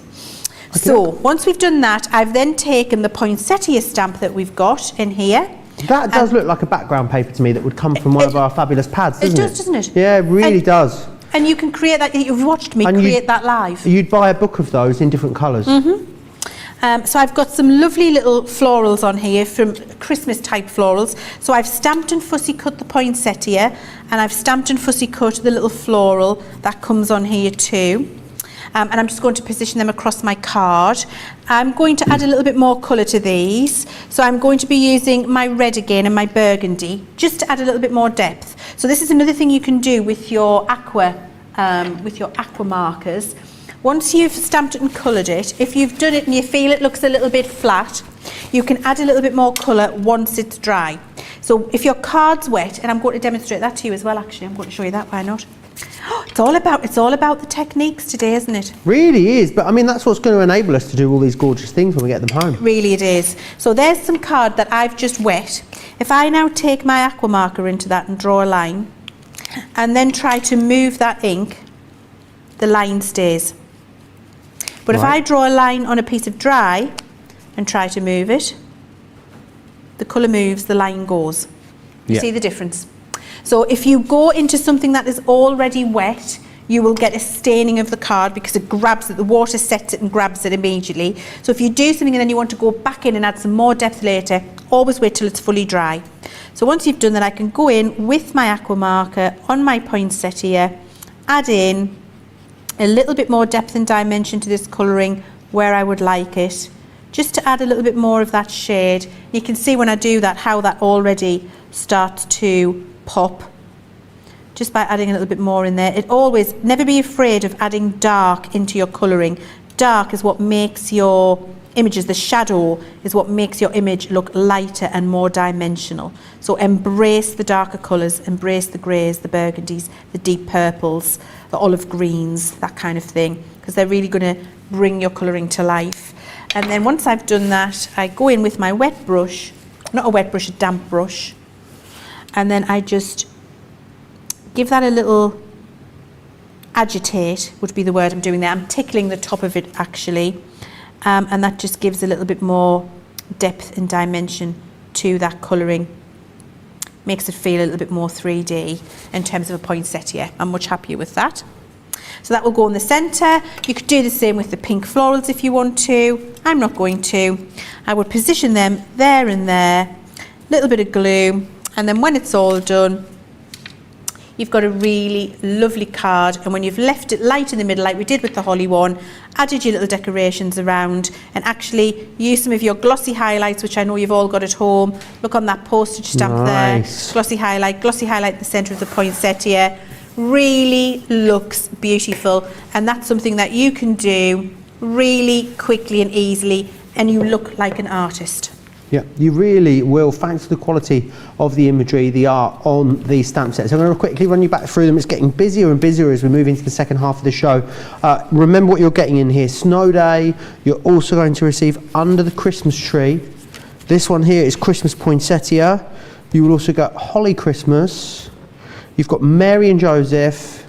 Okay. So once we've done that, I've then taken the Poinsettia stamp that we've got in here. That does look like a background paper to me that would come from one of our fabulous pads, doesn't it? It does, doesn't it? Yeah, it really does. And you can create that. You've watched me create that live. You'd buy a book of those in different colours. So I've got some lovely little florals on here from Christmas type florals. So I've stamped and fussy cut the poinsettia, and I've stamped and fussy cut the little floral that comes on here too. And I'm just going to position them across my card. I'm going to add a little bit more colour to these. So I'm going to be using my red again and my burgundy, just to add a little bit more depth. So this is another thing you can do with your aqua markers. Once you've stamped it and coloured it, if you've done it and you feel it looks a little bit flat, you can add a little bit more colour once it's dry. So if your card's wet, and I'm going to demonstrate that to you as well actually, I'm going to show you that, why not? It's all about the techniques today, isn't it? Really is, but I mean that's what's going to enable us to do all these gorgeous things when we get them home. Really it is. So there's some card that I've just wet. If I now take my aqua marker into that and draw a line, and then try to move that ink, the line stays. But if I draw a line on a piece of dry and try to move it, the colour moves, the line goes. You see the difference? So if you go into something that is already wet, you will get a staining of the card because it grabs it, the water sets it and grabs it immediately. So if you do something and then you want to go back in and add some more depth later, always wait till it's fully dry. So once you've done that, I can go in with my aqua marker on my poinsettia, add in a little bit more depth and dimension to this colouring where I would like it, just to add a little bit more of that shade. You can see when I do that how that already starts to pop, just by adding a little bit more in there. It always, never be afraid of adding dark into your colouring. Dark is what makes your images, the shadow is what makes your image look lighter and more dimensional. So embrace the darker colours, embrace the greys, the burgundies, the deep purples, the olive greens, that kind of thing, because they're really going to bring your colouring to life. And then once I've done that, I go in with my wet brush, not a wet brush, a damp brush, and then I just give that a little agitate, would be the word I'm doing there. I'm tickling the top of it actually, and that just gives a little bit more depth and dimension to that colouring. Makes it feel a little bit more 3D in terms of a poinsettia. I'm much happier with that. So that will go in the centre. You could do the same with the pink florals if you want to. I'm not going to. I would position them there and there, a little bit of glue, and then when it's all done, you've got a really lovely card. And when you've left it light in the middle like we did with the holly one, added your little decorations around, and actually use some of your glossy highlights, which I know you've all got at home. Look on that postage stamp there, glossy highlight in the centre of the poinsettia. Really looks beautiful, and that's something that you can do really quickly and easily, and you look like an artist. Yeah, you really will, thanks to the quality of the imagery, the art on these stamp sets. I'm going to quickly run you back through them. It's getting busier and busier as we move into the second half of the show. Remember what you're getting in here. Snow Day, you're also going to receive Under the Christmas Tree. This one here is Christmas Poinsettia. You will also get Holly Christmas. You've got Mary and Joseph,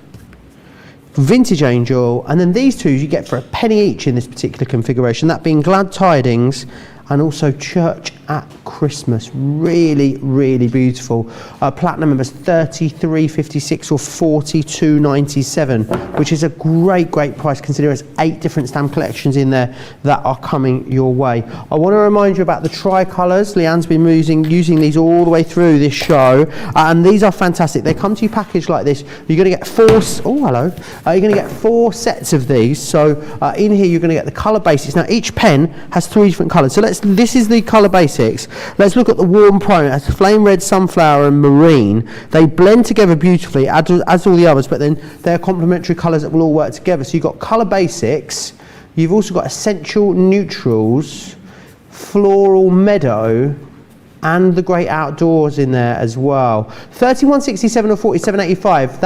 Vintage Angel, and then these two you get for a penny each in this particular configuration, that being Glad Tidings and also Church at Christmas. Really, really beautiful. Platinum members 33.56 or 42.97, which is a great, great price considering there's 8 different stamp collections in there that are coming your way. I want to remind you about the tricolours. Leanne's been using these all the way through this show, and these are fantastic. They come to you packaged like this. You're going to get 4. Oh, hello. You're going to get 4 sets of these. So in here you're going to get the colour basics. Now each pen has 3 different colours. So this is the colour basics. Let's look at the warm prime. It has flame red, sunflower and marine. They blend together beautifully as all the others, but then they're complementary colours that will all work together. So you've got colour basics, You've also got Essential Neutrals, Floral Meadow, and the Great Outdoors in there as well. 31.67 or 47.85.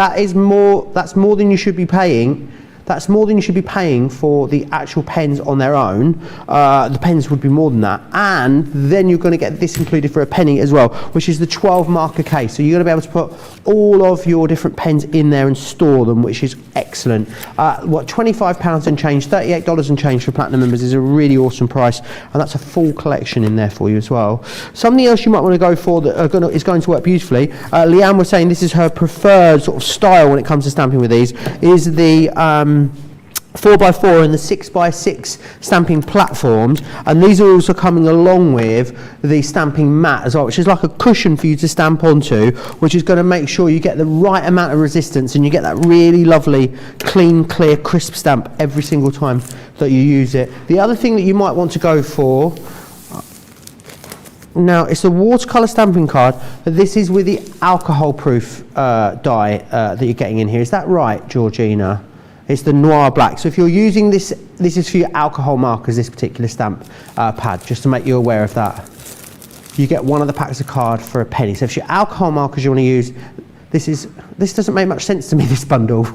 That's more than you should be paying. That's more than you should be paying for the actual pens on their own. The pens would be more than that. And then you're going to get this included for a penny as well, which is the 12 marker case. So you're going to be able to put all of your different pens in there and store them, which is excellent. £25 and change, $38 and change for Platinum members is a really awesome price. And that's a full collection in there for you as well. Something else you might want to go for that is going to work beautifully. Leanne was saying this is her preferred sort of style when it comes to stamping with these, is the 4x4 and the 6x6 stamping platforms, and these are also coming along with the stamping mat as well, which is like a cushion for you to stamp onto, which is going to make sure you get the right amount of resistance and you get that really lovely clean, clear, crisp stamp every single time that you use it. The other thing that you might want to go for, now it's a watercolour stamping card, but this is with the alcohol proof die that you're getting in here. Is that right, Georgina? It's the Noir Black. So if you're using this, this is for your alcohol markers, this particular stamp pad, just to make you aware of that. You get one of the packs of card for a penny. So if your alcohol markers you want to use, this doesn't make much sense to me, this bundle,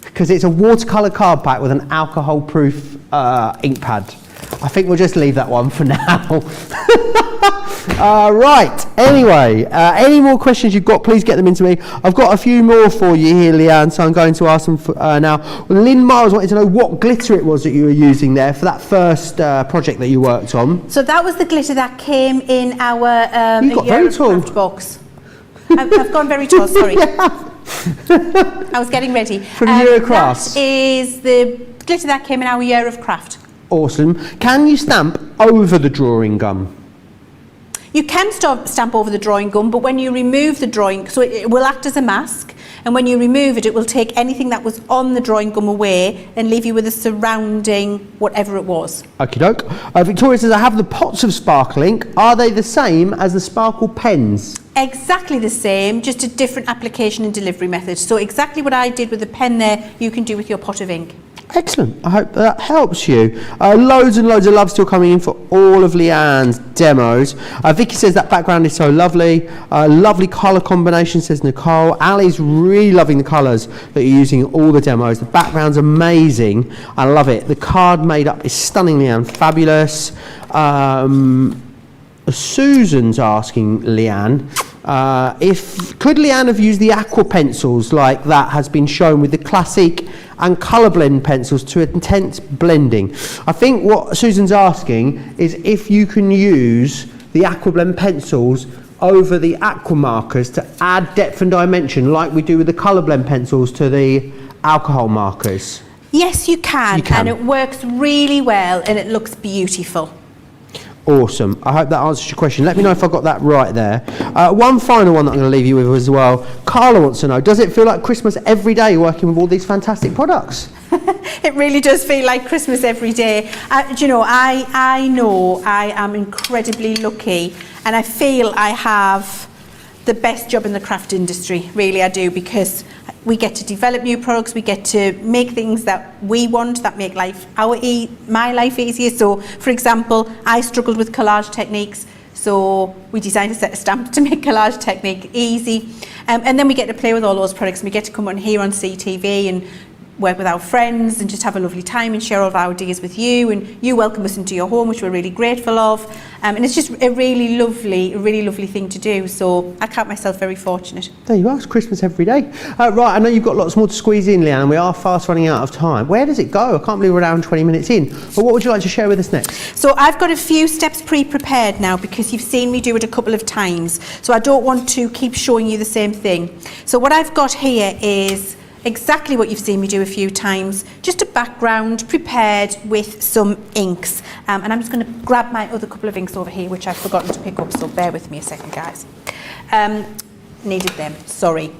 because it's a watercolour card pack with an alcohol proof ink pad. I think we'll just leave that one for now. Right, anyway, any more questions you've got, please get them into me. I've got a few more for you here, Leanne, so I'm going to ask them for, now. Lynn Miles wanted to know what glitter it was that you were using there for that first project that you worked on. So that was the glitter that came in our You got very tall. craft box. I've gone very tall, sorry. I was getting ready. From Year of Crafts. That is the glitter that came in our Year of Craft. Awesome. Can you stamp over the drawing gum? You can stamp over the drawing gum, but when you remove the drawing, so it will act as a mask, and when you remove it, it will take anything that was on the drawing gum away and leave you with a surrounding whatever it was. Okie doke. Victoria says, I have the pots of sparkle ink. Are they the same as the sparkle pens? Exactly the same, just a different application and delivery method. So exactly what I did with the pen there, you can do with your pot of ink. Excellent. I hope that helps you. Loads and loads of love still coming in for all of Leanne's demos. Vicky says that background is so lovely. Lovely colour combination, says Nicole. Ali's really loving the colours that you're using in all the demos. The background's amazing. I love it. The card made up is stunning, Leanne. Fabulous. Susan's asking Leanne, could Leanne have used the aqua pencils like that has been shown with the classic and colour blend pencils to intense blending? I think what Susan's asking is if you can use the aqua blend pencils over the aqua markers to add depth and dimension like we do with the colour blend pencils to the alcohol markers. Yes, you can. And it works really well and it looks beautiful. Awesome. I hope that answers your question. Let me know if I got that right there. One final one that I'm going to leave you with as well. Carla wants to know, does it feel like Christmas every day working with all these fantastic products? It really does feel like Christmas every day. Do you know, I know I am incredibly lucky and I feel I have the best job in the craft industry. Really, I do, because we get to develop new products, we get to make things that we want, that make my life easier. So, for example, I struggled with collage techniques, so we designed a set of stamps to make collage technique easy. And then we get to play with all those products, and we get to come on here on CTV and work with our friends and just have a lovely time and share all of our ideas with you, and you welcome us into your home, which we're really grateful of, and it's just a really lovely thing to do. So I count myself very fortunate. There you are, it's Christmas every day. Right, I know you've got lots more to squeeze in, Leanne, and we are fast running out of time. Where does it go? I can't believe we're around 20 minutes in, but what would you like to share with us next? So I've got a few steps pre-prepared now, because you've seen me do it a couple of times, so I don't want to keep showing you the same thing. So what I've got here is exactly what you've seen me do a few times, just a background prepared with some inks, and I'm just going to grab my other couple of inks over here, which I've forgotten to pick up, so bear with me a second, guys. Needed them, sorry.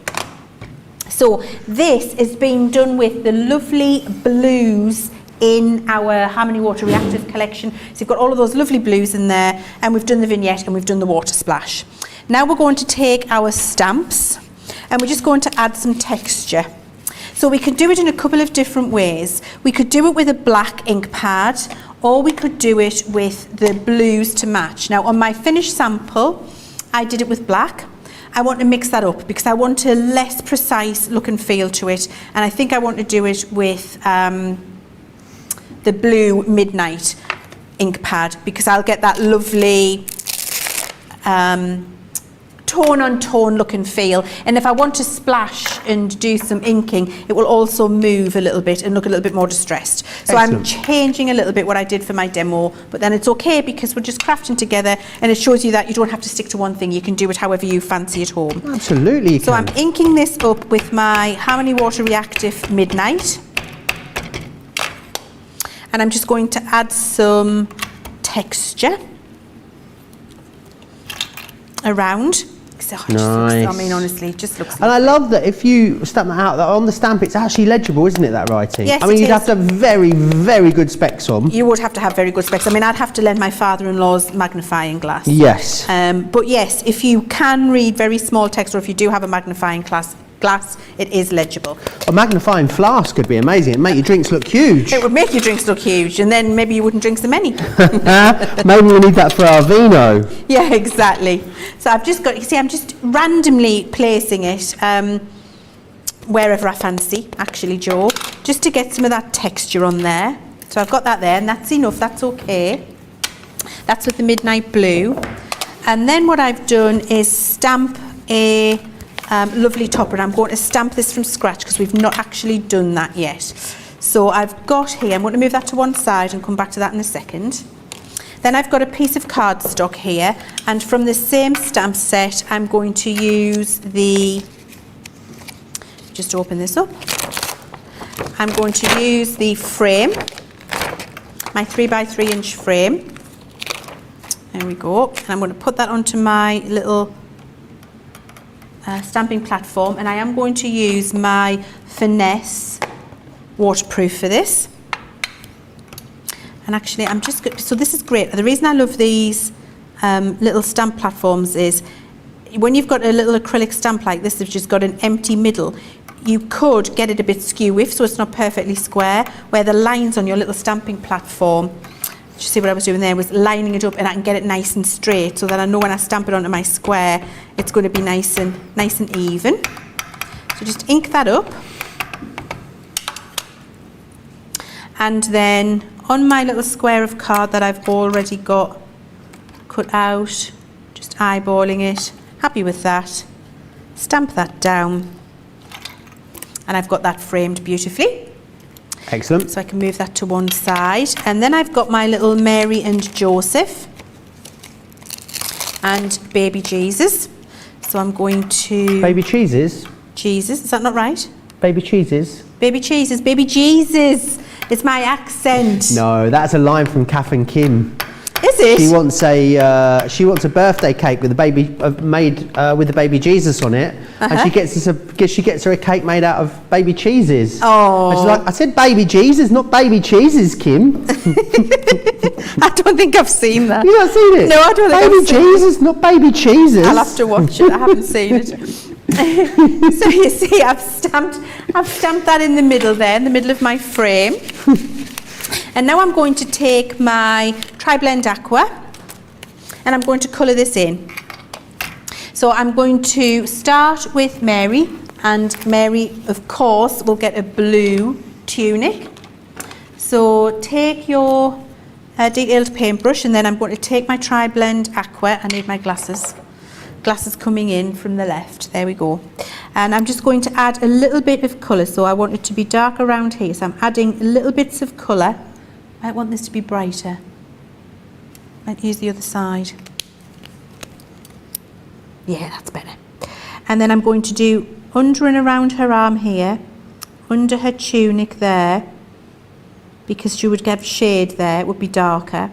So this is being done with the lovely blues in our Harmony Water Reactive collection. So you've got all of those lovely blues in there, and we've done the vignette and we've done the water splash. Now we're going to take our stamps and we're just going to add some texture. So we could do it in a couple of different ways. We could do it with a black ink pad, or we could do it with the blues to match. Now on my finished sample, I did it with black. I want to mix that up because I want a less precise look and feel to it, and I think I want to do it with the blue Midnight ink pad because I'll get that lovely tone on tone look and feel, and if I want to splash and do some inking, it will also move a little bit and look a little bit more distressed. So Excellent. I'm changing a little bit what I did for my demo, but then it's okay because we're just crafting together, and it shows you that you don't have to stick to one thing. You can do it however you fancy at home. Absolutely you So can. I'm inking this up with my Harmony Water Reactive Midnight, and I'm just going to add some texture around. So it just looks, I mean, honestly, it just looks And I love that if you stamp that out, that on the stamp it's actually legible, isn't it, that writing? Yes, I mean, it you'd is. have to have very, very good specs on. You would have to have very good specs. I mean, I'd have to lend my father-in-law's magnifying glass. Yes. But yes, if you can read very small text, or if you do have a magnifying glass, it is legible. A magnifying flask could be amazing. It'd make your drinks look huge. It would make your drinks look huge, and then maybe you wouldn't drink so many. Maybe we need that for our vino. Yeah, exactly. So I've just got, you see, I'm just randomly placing it wherever I fancy, actually, Joe, just to get some of that texture on there. So I've got that there, and that's enough, that's okay. That's with the Midnight Blue. And then what I've done is stamp a lovely topper, and I'm going to stamp this from scratch because we've not actually done that yet. So I've got here, I'm going to move that to one side and come back to that in a second. Then I've got a piece of cardstock here, and from the same stamp set I'm going to use the, just open this up, I'm going to use the frame, my 3x3 inch frame. There we go, and I'm going to put that onto my little stamping platform, and I am going to use my Finesse waterproof for this. And actually I'm just good, so this is great. The reason I love these little stamp platforms is when you've got a little acrylic stamp like this that's just got an empty middle, you could get it a bit skew if, so it's not perfectly square, where the lines on your little stamping platform, you see what I was doing there, was lining it up, and I can get it nice and straight so that I know when I stamp it onto my square it's going to be nice and even. So just ink that up, and then on my little square of card that I've already got cut out, just eyeballing it, happy with that, stamp that down, and I've got that framed beautifully. Excellent. So I can move that to one side, and then I've got my little Mary and Joseph and baby Jesus. So I'm going to... Baby cheeses? Jesus, is that not right? Baby cheeses? Baby cheeses, baby Jesus. It's my accent. No, that's a line from Kath and Kim. Is it? She wants a birthday cake with a baby made with the baby Jesus on it, and she gets her a cake made out of baby cheeses. Oh. And she's like, I said baby Jesus, not baby cheeses, Kim. I don't think I've seen that. You not seen it? No, I don't think baby I've seen it. Jesus, not baby cheeses. I'll have to watch it. I haven't seen it. So you see, I've stamped that in the middle there, in the middle of my frame. And now I'm going to take my Tri-Blend Aqua, and I'm going to colour this in. So I'm going to start with Mary, and Mary, of course, will get a blue tunic. So take your detailed paintbrush, and then I'm going to take my Tri-Blend Aqua. I need my glasses. Glasses coming in from the left. There we go. And I'm just going to add a little bit of colour. So I want it to be dark around here. So I'm adding little bits of colour. I want this to be brighter. Might use the other side. Yeah, that's better. And then I'm going to do under and around her arm here, under her tunic there, because she would get shade there, it would be darker.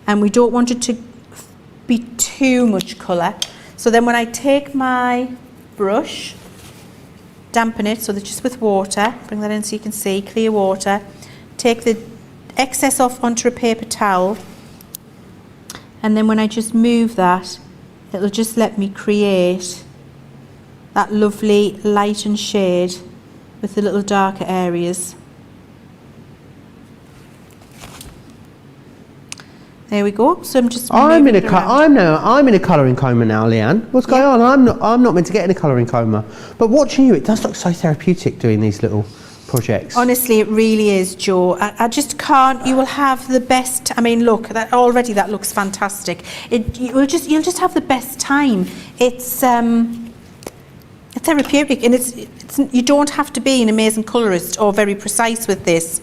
And we don't want it to be too much colour. So then when I take my brush, dampen it, so that just with water, bring that in so you can see, clear water, take the excess off onto a paper towel, and then when I just move that, it'll just let me create that lovely light and shade with the little darker areas. There we go. So I'm just I'm in a moving it around. I'm in a colouring coma now, Leanne. What's going on? I'm not meant to get in a colouring coma. But watching you, it does look so therapeutic doing these little projects. Honestly, it really is, Joe. I just can't. You will have the best. I mean, look, that already that looks fantastic. You'll just have the best time. It's therapeutic, and it's you don't have to be an amazing colourist or very precise with this.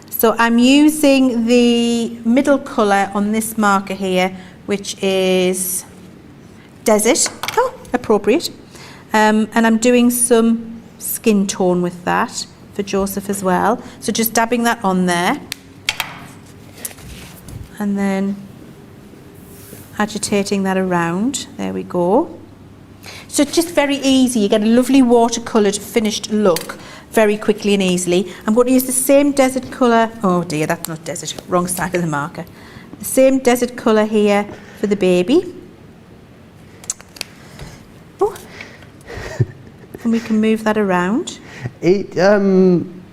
So I'm using the middle colour on this marker here, which is Desert. Oh, appropriate. And I'm doing some skin tone with that for Joseph as well. So just dabbing that on there. And then agitating that around. There we go. So it's just very easy. You get a lovely watercoloured finished look very quickly and easily. I'm going to use the same desert colour. Oh dear, that's not desert. Wrong side of the marker. The same desert colour here for the baby. Oh. And we can move that around. I'm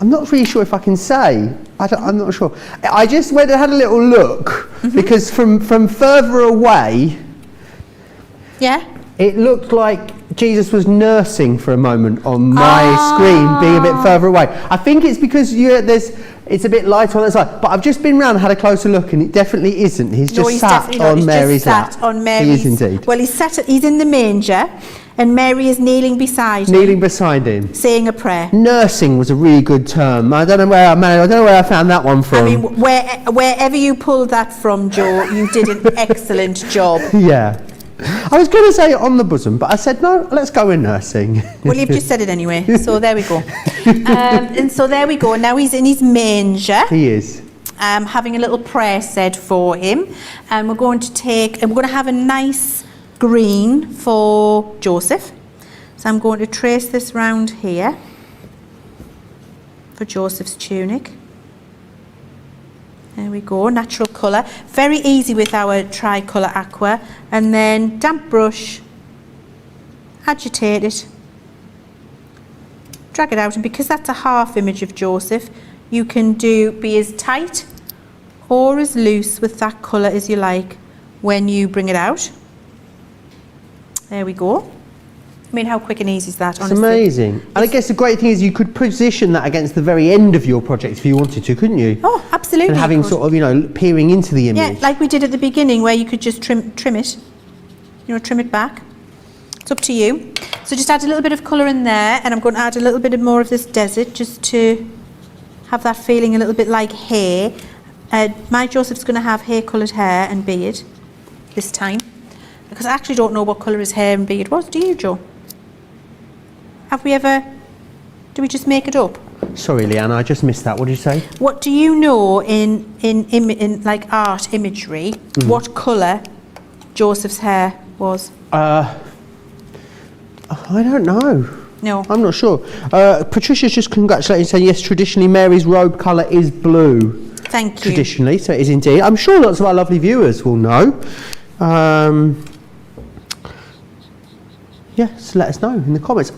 not really sure if I can say. I'm not sure. I just went and had a little look because from further away, yeah, it looked like Jesus was nursing for a moment on my screen, being a bit further away. I think it's because it's a bit light on that side. But I've just been round and had a closer look, and it definitely isn't. He's just sat on Mary's lap. He is indeed. Well, he's in the manger, and Mary is kneeling beside him, saying a prayer. Nursing was a really good term. I don't know where I found that one from. I mean, wherever you pulled that from, Joe, you did an excellent job. Yeah. I was going to say on the bosom, but I said, no, let's go in nursing. Well, you've just said it anyway, so there we go. And so there we go. Now he's in his manger. He is. Having a little prayer said for him. And we're going to have a nice green for Joseph. So I'm going to trace this round here for Joseph's tunic. There we go, natural colour. Very easy with our tricolour aqua. And then damp brush, agitate it, drag it out. And because that's a half image of Joseph, you can be as tight or as loose with that colour as you like when you bring it out. There we go. I mean, how quick and easy is that, honestly? It's amazing. And I guess the great thing is you could position that against the very end of your project if you wanted to, couldn't you? Oh, absolutely. And having sort of, peering into the image. Yeah, like we did at the beginning where you could just trim it, trim it back. It's up to you. So just add a little bit of colour in there, and I'm going to add a little bit more of this desert just to have that feeling a little bit like hair. My Joseph's going to have hair-coloured hair and beard this time, because I actually don't know what colour his hair and beard was. Do you, Joe? Do we just make it up? Sorry, Leanne, I just missed that. What did you say? What do you know in like art imagery, what colour Joseph's hair was? I don't know. No. I'm not sure. Patricia's just congratulating, saying, yes, traditionally Mary's robe colour is blue. Thank you. Traditionally, so it is indeed. I'm sure lots of our lovely viewers will know. Yeah, so let us know in the comments.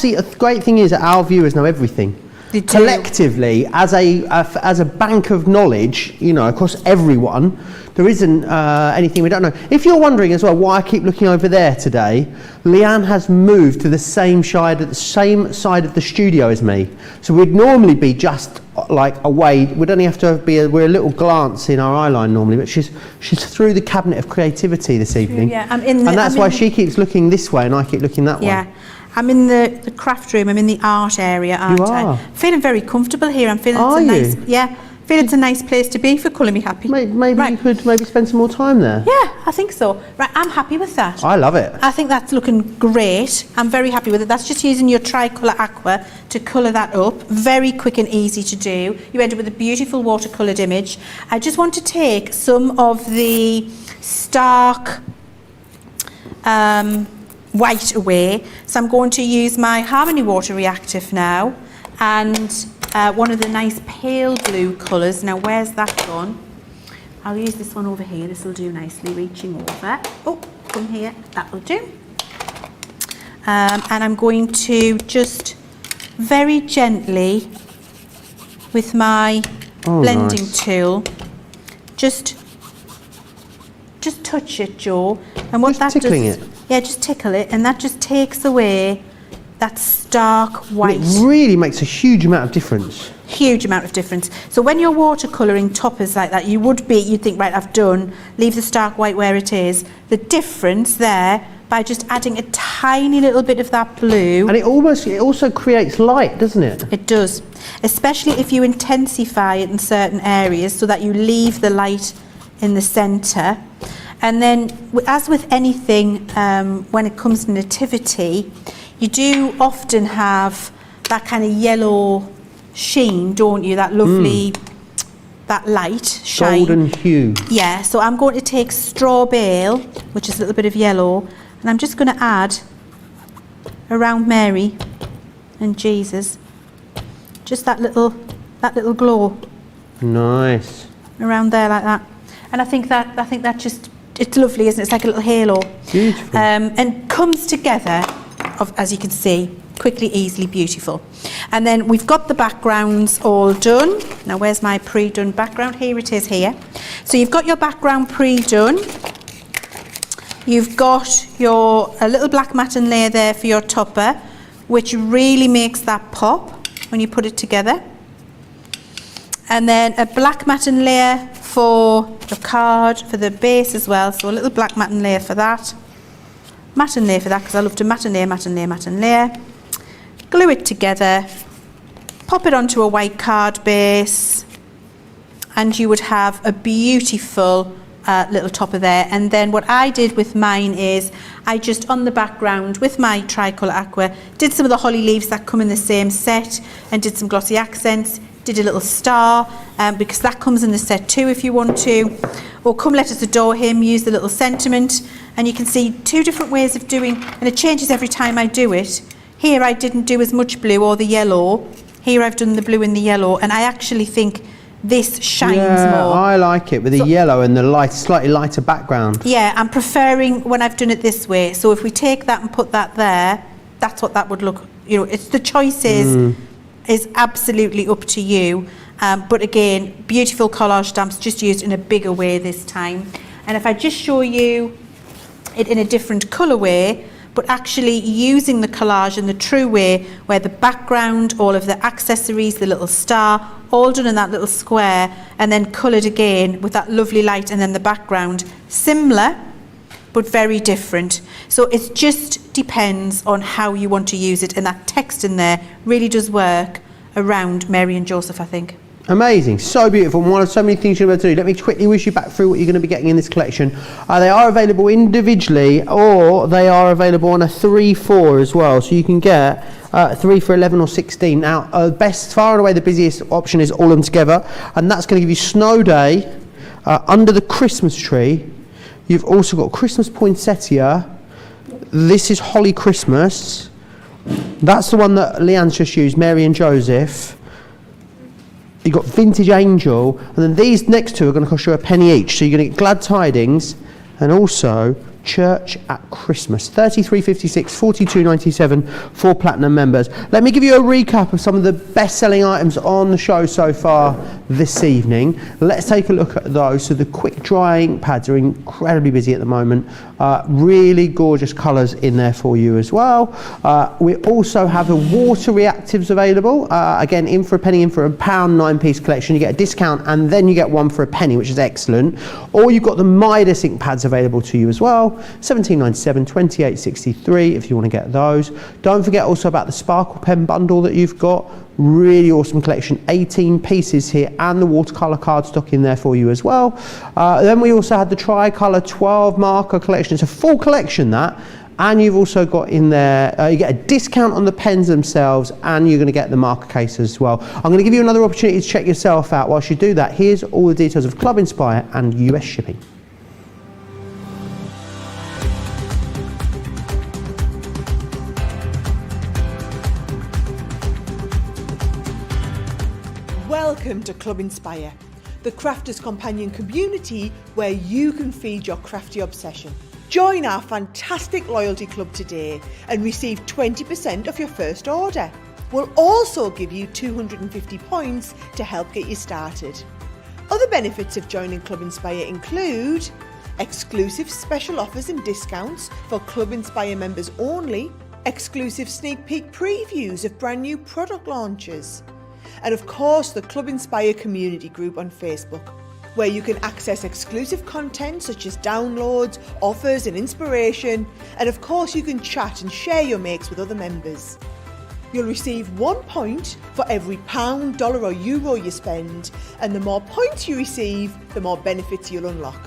See, the great thing is that our viewers know everything. They do. Collectively, as a bank of knowledge, across everyone, there isn't anything we don't know. If you're wondering as well why I keep looking over there today, Leanne has moved to the same side of the studio as me. So we'd normally be just like away. We'd only have to we're a little glance in our eye line normally, but she's through the cabinet of creativity this evening. Yeah, and that's why she keeps looking this way and I keep looking that way. Yeah. I'm in the craft room. I'm in the art area, aren't I? Feeling very comfortable here. I'm feeling it's a nice place to be for Colour Me Happy. Maybe you could spend some more time there. Yeah, I think so. Right, I'm happy with that. I love it. I think that's looking great. I'm very happy with it. That's just using your tricolour aqua to colour that up. Very quick and easy to do. You end up with a beautiful watercoloured image. I just want to take some of the stark white away. So I'm going to use my Harmony Water Reactive now, and one of the nice pale blue colours. Now where's that gone? I'll use this one over here. This will do nicely, reaching over. Oh, come here, that will do. and I'm going to just very gently with my blending tool just touch it, Joe, and what Just that tickling does, it? yeah, just tickle it, and that just takes away that stark white. It really makes a huge amount of difference. Huge amount of difference. So when you're watercolouring toppers like that, you'd think, right, I've done, leave the stark white where it is. The difference there, by just adding a tiny little bit of that blue. And it also creates light, doesn't it? It does, especially if you intensify it in certain areas so that you leave the light in the centre. And then, as with anything, when it comes to Nativity, you do often have that kind of yellow sheen, don't you? That lovely, that light shine. Golden hue. Yeah, so I'm going to take straw bale, which is a little bit of yellow, and I'm just going to add around Mary and Jesus, just that little glow. Nice. Around there like that. And I think that just, it's lovely, isn't it? It's like a little halo. Beautiful. And comes together, as you can see, quickly, easily, beautiful. And then we've got the backgrounds all done. Now where's my pre-done background? Here it is here. So you've got your background pre-done. You've got a little black matten layer there for your topper, which really makes that pop when you put it together. And then a black matten layer for the card, for the base as well. So a little black matten layer for that. Matten layer for that, because I love to matten layer. Glue it together, pop it onto a white card base, and you would have a beautiful little topper there. And then what I did with mine is I just, on the background with my Tricolour Aqua, did some of the holly leaves that come in the same set, and did some glossy accents, did a little star, because that comes in the set too if you want to. Or Come Let Us Adore Him, use the little sentiment, and you can see two different ways of doing, and it changes every time I do it. Here I didn't do as much blue or the yellow. Here I've done the blue and the yellow, and I actually think this shines more. I like it with the yellow and the slightly lighter background. Yeah, I'm preferring when I've done it this way. So if we take that and put that there, that's what that would look, it's the choice is absolutely up to you. But again, beautiful collage stamps, just used in a bigger way this time. And if I just show you it in a different colourway, but actually using the collage in the true way, where the background, all of the accessories, the little star, all done in that little square, and then coloured again with that lovely light, and then the background, similar, but very different. So it just depends on how you want to use it, and that text in there really does work around Mary and Joseph, I think. Amazing, so beautiful, and one of so many things you're able to do. Let me quickly whiz you back through what you're going to be getting in this collection. They are available individually, or they are available on a 3-4 as well, so you can get 3 for 11 or 16. Now, far and away the busiest option is all of them together, and that's going to give you Snow Day under the Christmas tree. You've also got Christmas Poinsettia. This is Holly Christmas. That's the one that Leanne's just used, Mary and Joseph. You've got Vintage Angel, and then these next two are going to cost you a penny each. So you're going to get Glad Tidings and also Church at Christmas. 33.56, 42.97 for Platinum members. Let me give you a recap of some of the best-selling items on the show so far this evening. Let's take a look at those. So the quick dry ink pads are incredibly busy at the moment. Really gorgeous colours in there for you as well. We also have the water reactives available. Again, in for a penny, in for £1, 9-piece collection. You get a discount, and then you get one for a penny, which is excellent. Or you've got the Midas ink pads available to you as well. £17.97, £28.63 if you want to get those. Don't forget also about the Sparkle Pen bundle that you've got. Really awesome collection, 18 pieces here, and the watercolour cardstock in there for you as well. Then we also had the Tricolour 12 marker collection. It's a full collection, that. And you've also got in there, you get a discount on the pens themselves, and you're going to get the marker case as well. I'm going to give you another opportunity to check yourself out. Whilst you do that, here's all the details of Club Inspire and US shipping. Welcome to Club Inspire, the crafters companion community where you can feed your crafty obsession. Join our fantastic loyalty club today and receive 20% off your first order. We'll also give you 250 points to help get you started. Other benefits of joining Club Inspire include exclusive special offers and discounts for Club Inspire members only, exclusive sneak peek previews of brand new product launches, and of course the Club Inspire community group on Facebook, where you can access exclusive content such as downloads, offers and inspiration, and of course you can chat and share your makes with other members. You'll receive 1 point for every pound, dollar or euro you spend, and the more points you receive, the more benefits you'll unlock.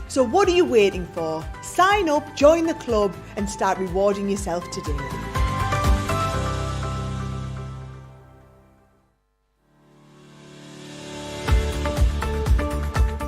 So what are you waiting for? Sign up, join the club and start rewarding yourself today.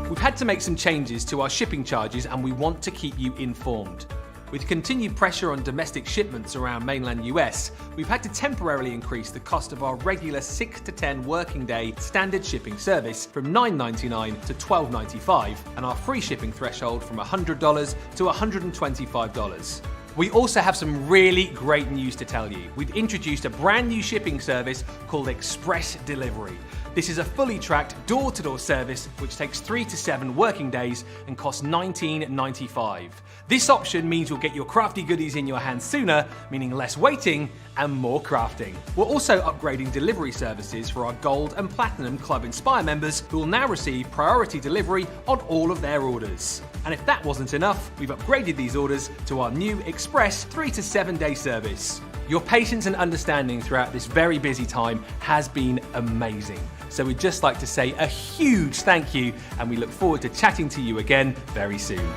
We've had to make some changes to our shipping charges and we want to keep you informed. With continued pressure on domestic shipments around mainland US, we've had to temporarily increase the cost of our regular 6 to 10 working day standard shipping service from $9.99 to $12.95 and our free shipping threshold from $100 to $125. We also have some really great news to tell you. We've introduced a brand new shipping service called Express Delivery. This is a fully tracked door-to-door service which takes 3 to 7 working days and costs $19.95. This option means you'll get your crafty goodies in your hands sooner, meaning less waiting and more crafting. We're also upgrading delivery services for our Gold and Platinum Club Inspire members who will now receive priority delivery on all of their orders. And if that wasn't enough, we've upgraded these orders to our new Express 3 to 7 day service. Your patience and understanding throughout this very busy time has been amazing. So we'd just like to say a huge thank you and we look forward to chatting to you again very soon.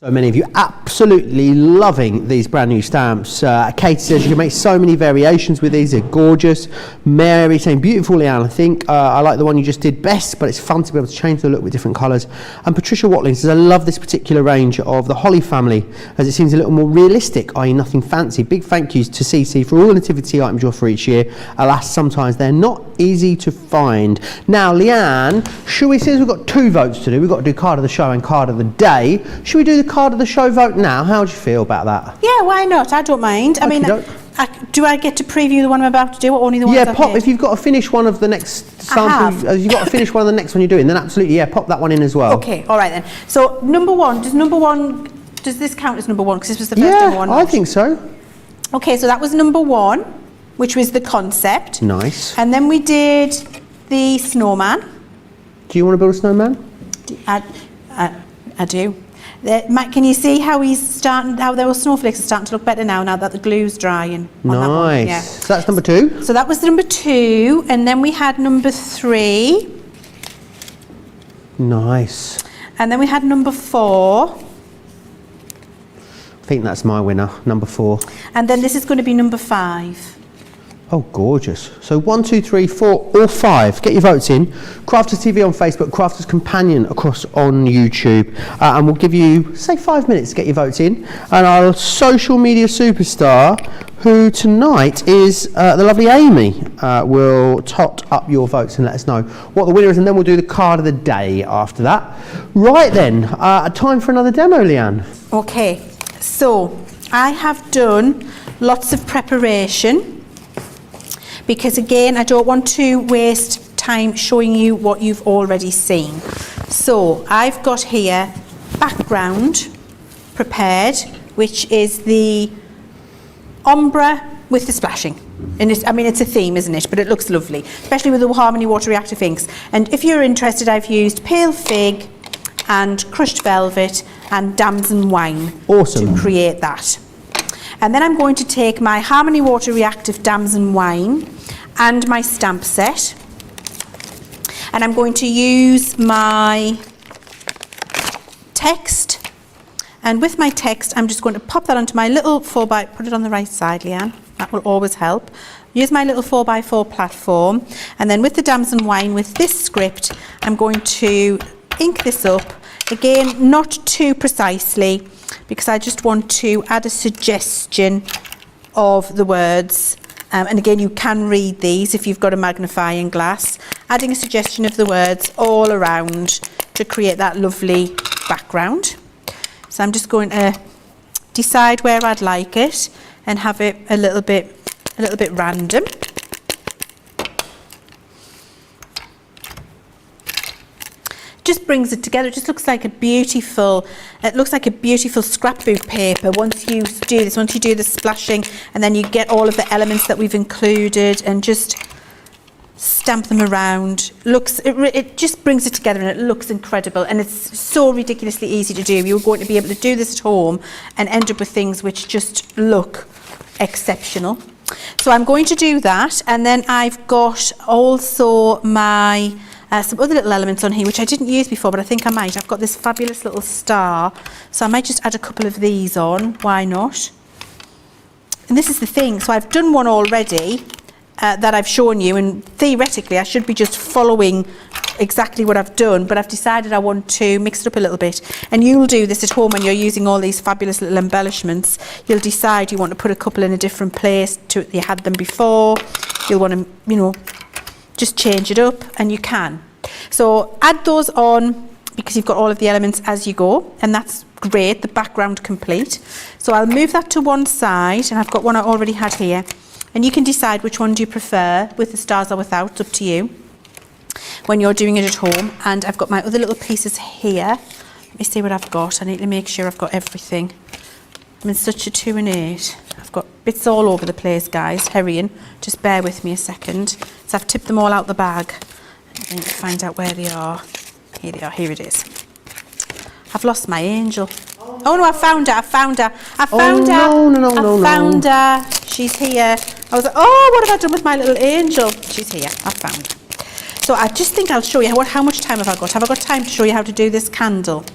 So many of you absolutely loving these brand new stamps. Katie says you can make so many variations with these, they're gorgeous. Mary saying beautiful, Leanne, I think. I like the one you just did best, but it's fun to be able to change the look with different colours. And Patricia Watling says I love this particular range of the Holly family as it seems a little more realistic, i.e. nothing fancy. Big thank yous to CC for all the nativity items you offer each year. Alas, sometimes they're not easy to find. Now, Leanne, should we, since we've got 2 votes to do, we've got to do card of the show and card of the day, should we do the card of the show vote now? How do you feel about that? Yeah, why not? I don't mind. I mean, do I get to preview the one I'm about to do or only the ones I've pop, made? if you've got to finish one of the next sample, you've got to finish one of the next one you're doing, then absolutely, yeah, pop that one in as well. Okay, all right then. So number one, does this count as number one? Because this was the first number one. Yeah, I think so. Okay, so that was number one, which was the concept. Nice. And then we did the snowman. Do you want to build a snowman? I do. Matt, can you see how how those snowflakes are starting to look better now that the glue's drying? On nice. That one? Yeah. So that's number 2. So that was number 2, and then we had number 3. Nice. And then we had number 4. I think that's my winner, number 4. And then this is going to be number 5. Oh, gorgeous. So 1, 2, 3, 4 or 5. Get your votes in. Crafters TV on Facebook, Crafters Companion across on YouTube. And we'll give you, say, 5 minutes to get your votes in. And our social media superstar, who tonight is the lovely Amy, will tot up your votes and let us know what the winner is. And then we'll do the card of the day after that. Right then, time for another demo, Leanne. Okay, so I have done lots of preparation. Because again, I don't want to waste time showing you what you've already seen. So I've got here background prepared, which is the ombre with the splashing. And it's a theme, isn't it? But it looks lovely, especially with the Harmony Water Reactive inks. And if you're interested, I've used pale fig and crushed velvet and damson wine to create that. And then I'm going to take my Harmony Water Reactive damson wine and my stamp set, and I'm going to use my text, and with my text I'm just going to pop that onto my little 4x, put it on the right side, Leanne, that will always help. Use my little 4x4 platform, and then with the damson wine, with this script, I'm going to ink this up, again not too precisely, because I just want to add a suggestion of the words. And again, you can read these if you've got a magnifying glass. adding a suggestion of the words all around to create that lovely background. So I'm just going to decide where I'd like it and have it a little bit random. Just brings it together. It just looks like a beautiful, scrapbook paper once you do this, once you do the splashing, and then you get all of the elements that we've included and just stamp them around. It just brings it together and it looks incredible, and it's so ridiculously easy to do. You're going to be able to do this at home and end up with things which just look exceptional. So I'm going to do that, and then I've got also my some other little elements on here which I didn't use before, but I think I might. I've got this fabulous little star, so I might just add a couple of these on. Why not? And this is the thing, so I've done one already that I've shown you, and theoretically I should be just following exactly what I've done, but I've decided I want to mix it up a little bit. And you'll do this at home when you're using all these fabulous little embellishments. You'll decide you want to put a couple in a different place to you had them before. You'll want to, just change it up, and you can. So add those on because you've got all of the elements as you go, and that's great, the background complete. So I'll move that to one side, and I've got one I already had here, and you can decide which one do you prefer, with the stars or without. It's up to you when you're doing it at home. And I've got my other little pieces here. Let me see what I've got. I need to make sure I've got everything. I'm in such a 2 and 8. I've got bits all over the place, guys, hurrying. Just bear with me a second. So I've tipped them all out the bag. I need to find out where they are. Here they are, here it is. I've lost my angel. Oh no, I found her. No. Found her. She's here. I was like, oh, what have I done with my little angel? She's here, I found her. So I just think I'll show you, how much time have I got? Have I got time to show you how to do this candle?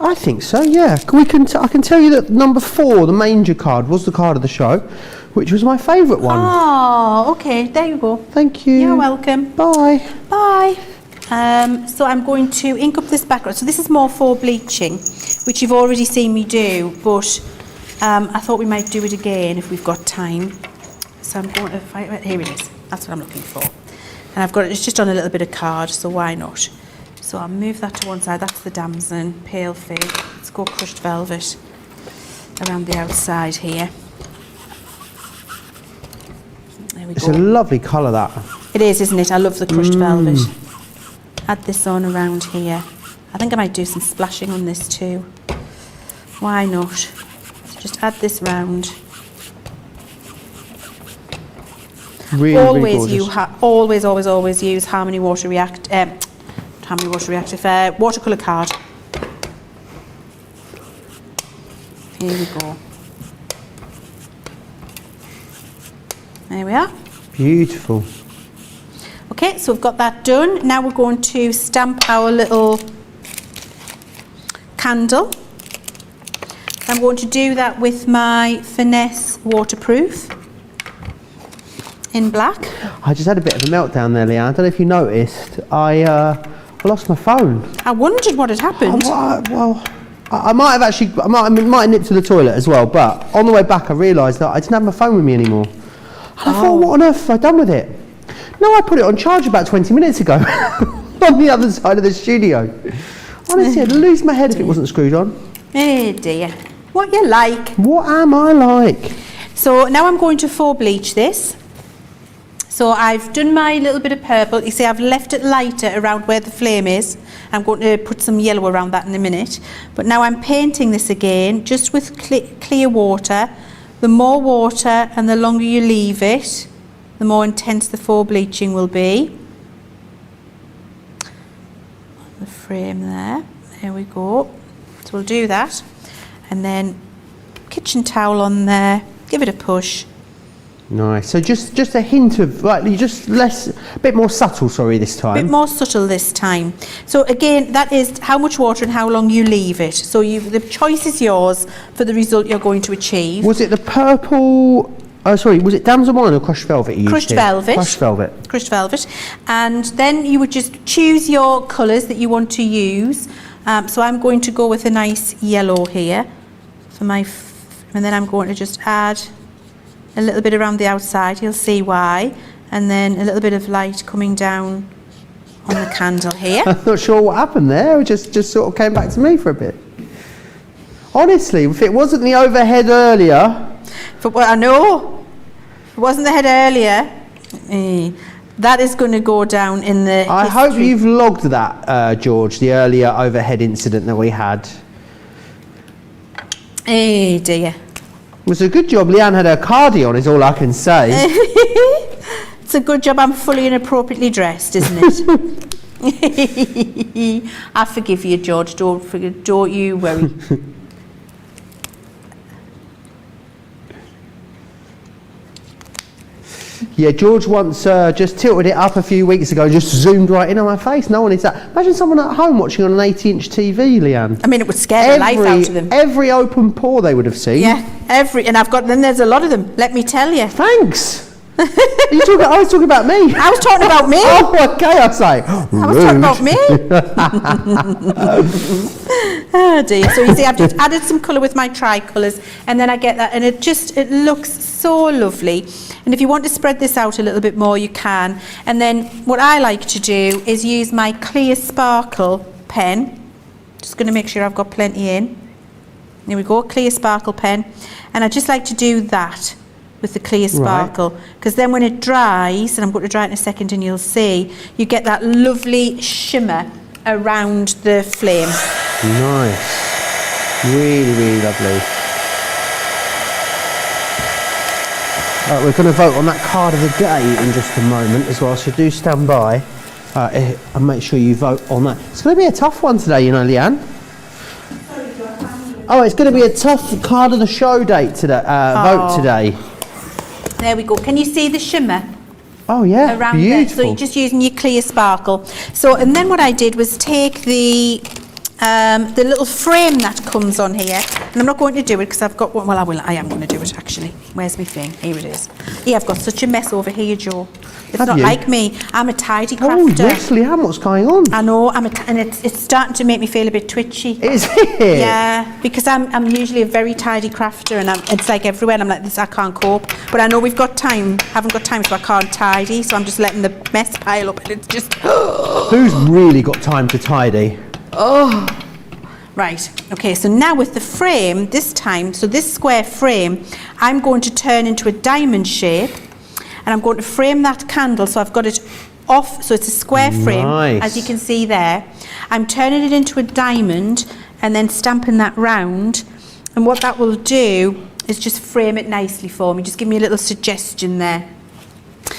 I think so, yeah. I can tell you that number 4, the manger card, was the card of the show, which was my favourite one. Oh, okay, there you go. Thank you. You're welcome. Bye. Bye. So I'm going to ink up this background. So this is more for bleaching, which you've already seen me do, but I thought we might do it again if we've got time. So I'm going to find it. Here it is. That's what I'm looking for. And I've got it's just on a little bit of card, so why not? So I'll move that to one side. That's the damson, pale fig. Let's go crushed velvet around the outside here. There we go. It's a lovely colour, that. It is, isn't it? I love the crushed velvet. Add this on around here. I think I might do some splashing on this too. Why not? So just add this round. Really, always gorgeous. Use Harmony Water watercolour card. Here we go. There we are. Beautiful. Okay, so we've got that done. Now we're going to stamp our little candle. I'm going to do that with my Finesse Waterproof in black. I just had a bit of a meltdown there, Leanne. I don't know if you noticed. I lost my phone. I wondered what had happened. I might have nipped to the toilet as well, but on the way back I realised that I didn't have my phone with me anymore. And I thought, what on earth have I done with it? No, I put it on charge about 20 minutes ago on the other side of the studio. Honestly, I'd lose my head if it wasn't screwed on. Oh dear. What you like? What am I like? So now I'm going to faux bleach this. So I've done my little bit of purple. You see, I've left it lighter around where the flame is. I'm going to put some yellow around that in a minute. But now I'm painting this again, just with clear water. The more water and the longer you leave it, the more intense the faux bleaching will be. The frame there. There we go. So we'll do that. And then kitchen towel on there. Give it a push. Nice. So just a hint of, like, a bit more subtle, sorry, this time. A bit more subtle this time. So again, that is how much water and how long you leave it. So the choice is yours for the result you're going to achieve. Was it the purple, was it damson wine or crushed velvet you used? Crushed velvet. Crushed velvet. Crushed velvet. And then you would just choose your colours that you want to use. So I'm going to go with a nice yellow here for my, and then I'm going to just add a little bit around the outside, you'll see why, and then a little bit of light coming down on the candle here. I'm not sure what happened there. It just sort of came back to me for a bit. Honestly, if it wasn't the overhead earlier... But what I know, if it wasn't the head earlier, that is going to go down in the I history. hope you've logged that, George, the earlier overhead incident that we had. Oh dear. It was a good job Leanne had her cardi on, is all I can say. It's a good job I'm fully and appropriately dressed, isn't it? I forgive you, George. Don't you worry. Yeah, George once just tilted it up a few weeks ago, just zoomed right in on my face. No one is that. Imagine someone at home watching on an 80-inch TV, Leanne. I mean, it would scare the life out of them. Every open pore they would have seen. Yeah, and then there's a lot of them, let me tell you. Thanks. I was talking about me. I was talking about me. Oh, okay, I was like, I was talking about me. Oh dear. So you see, I've just added some colour with my tricolours, and then I get that, and it looks so lovely. And if you want to spread this out a little bit more, you can. And then what I like to do is use my clear sparkle pen. Just going to make sure I've got plenty in. There we go, clear sparkle pen. And I just like to do that with the clear sparkle, because then when it dries, and I'm going to dry it in a second and you'll see, you get that lovely shimmer around the flame. Nice. Really, really lovely. We're going to vote on that card of the day in just a moment as well, so do stand by and make sure you vote on that. It's going to be a tough one today, you know, Leanne. Oh, it's going to be a tough card of the show date today, vote today. There we go. Can you see the shimmer? Oh yeah, around beautiful. there. So you're just using your clear sparkle. So, and then what I did was take the little frame that comes on here, and I'm not going to do it because I've got one. Well, I am going to do it actually. Where's my thing? Here it is. Yeah, I've got such a mess over here, Joe. It's Have not you? like me. I'm a tidy crafter. Oh yes, Leanne, what's going on? I know. And it's starting to make me feel a bit twitchy. Is it? Yeah, because I'm usually a very tidy crafter, and it's like everywhere. And I'm like this. I can't cope. But I know we've got time. Haven't got time, so I can't tidy. So I'm just letting the mess pile up, and it's just. Who's really got time to tidy? Oh. Right, okay, so now with the frame, this time, so this square frame, I'm going to turn into a diamond shape, and I'm going to frame that candle, so I've got it off, so it's a square frame, as you can see there. I'm turning it into a diamond, and then stamping that round, and what that will do is just frame it nicely for me. Just give me a little suggestion there.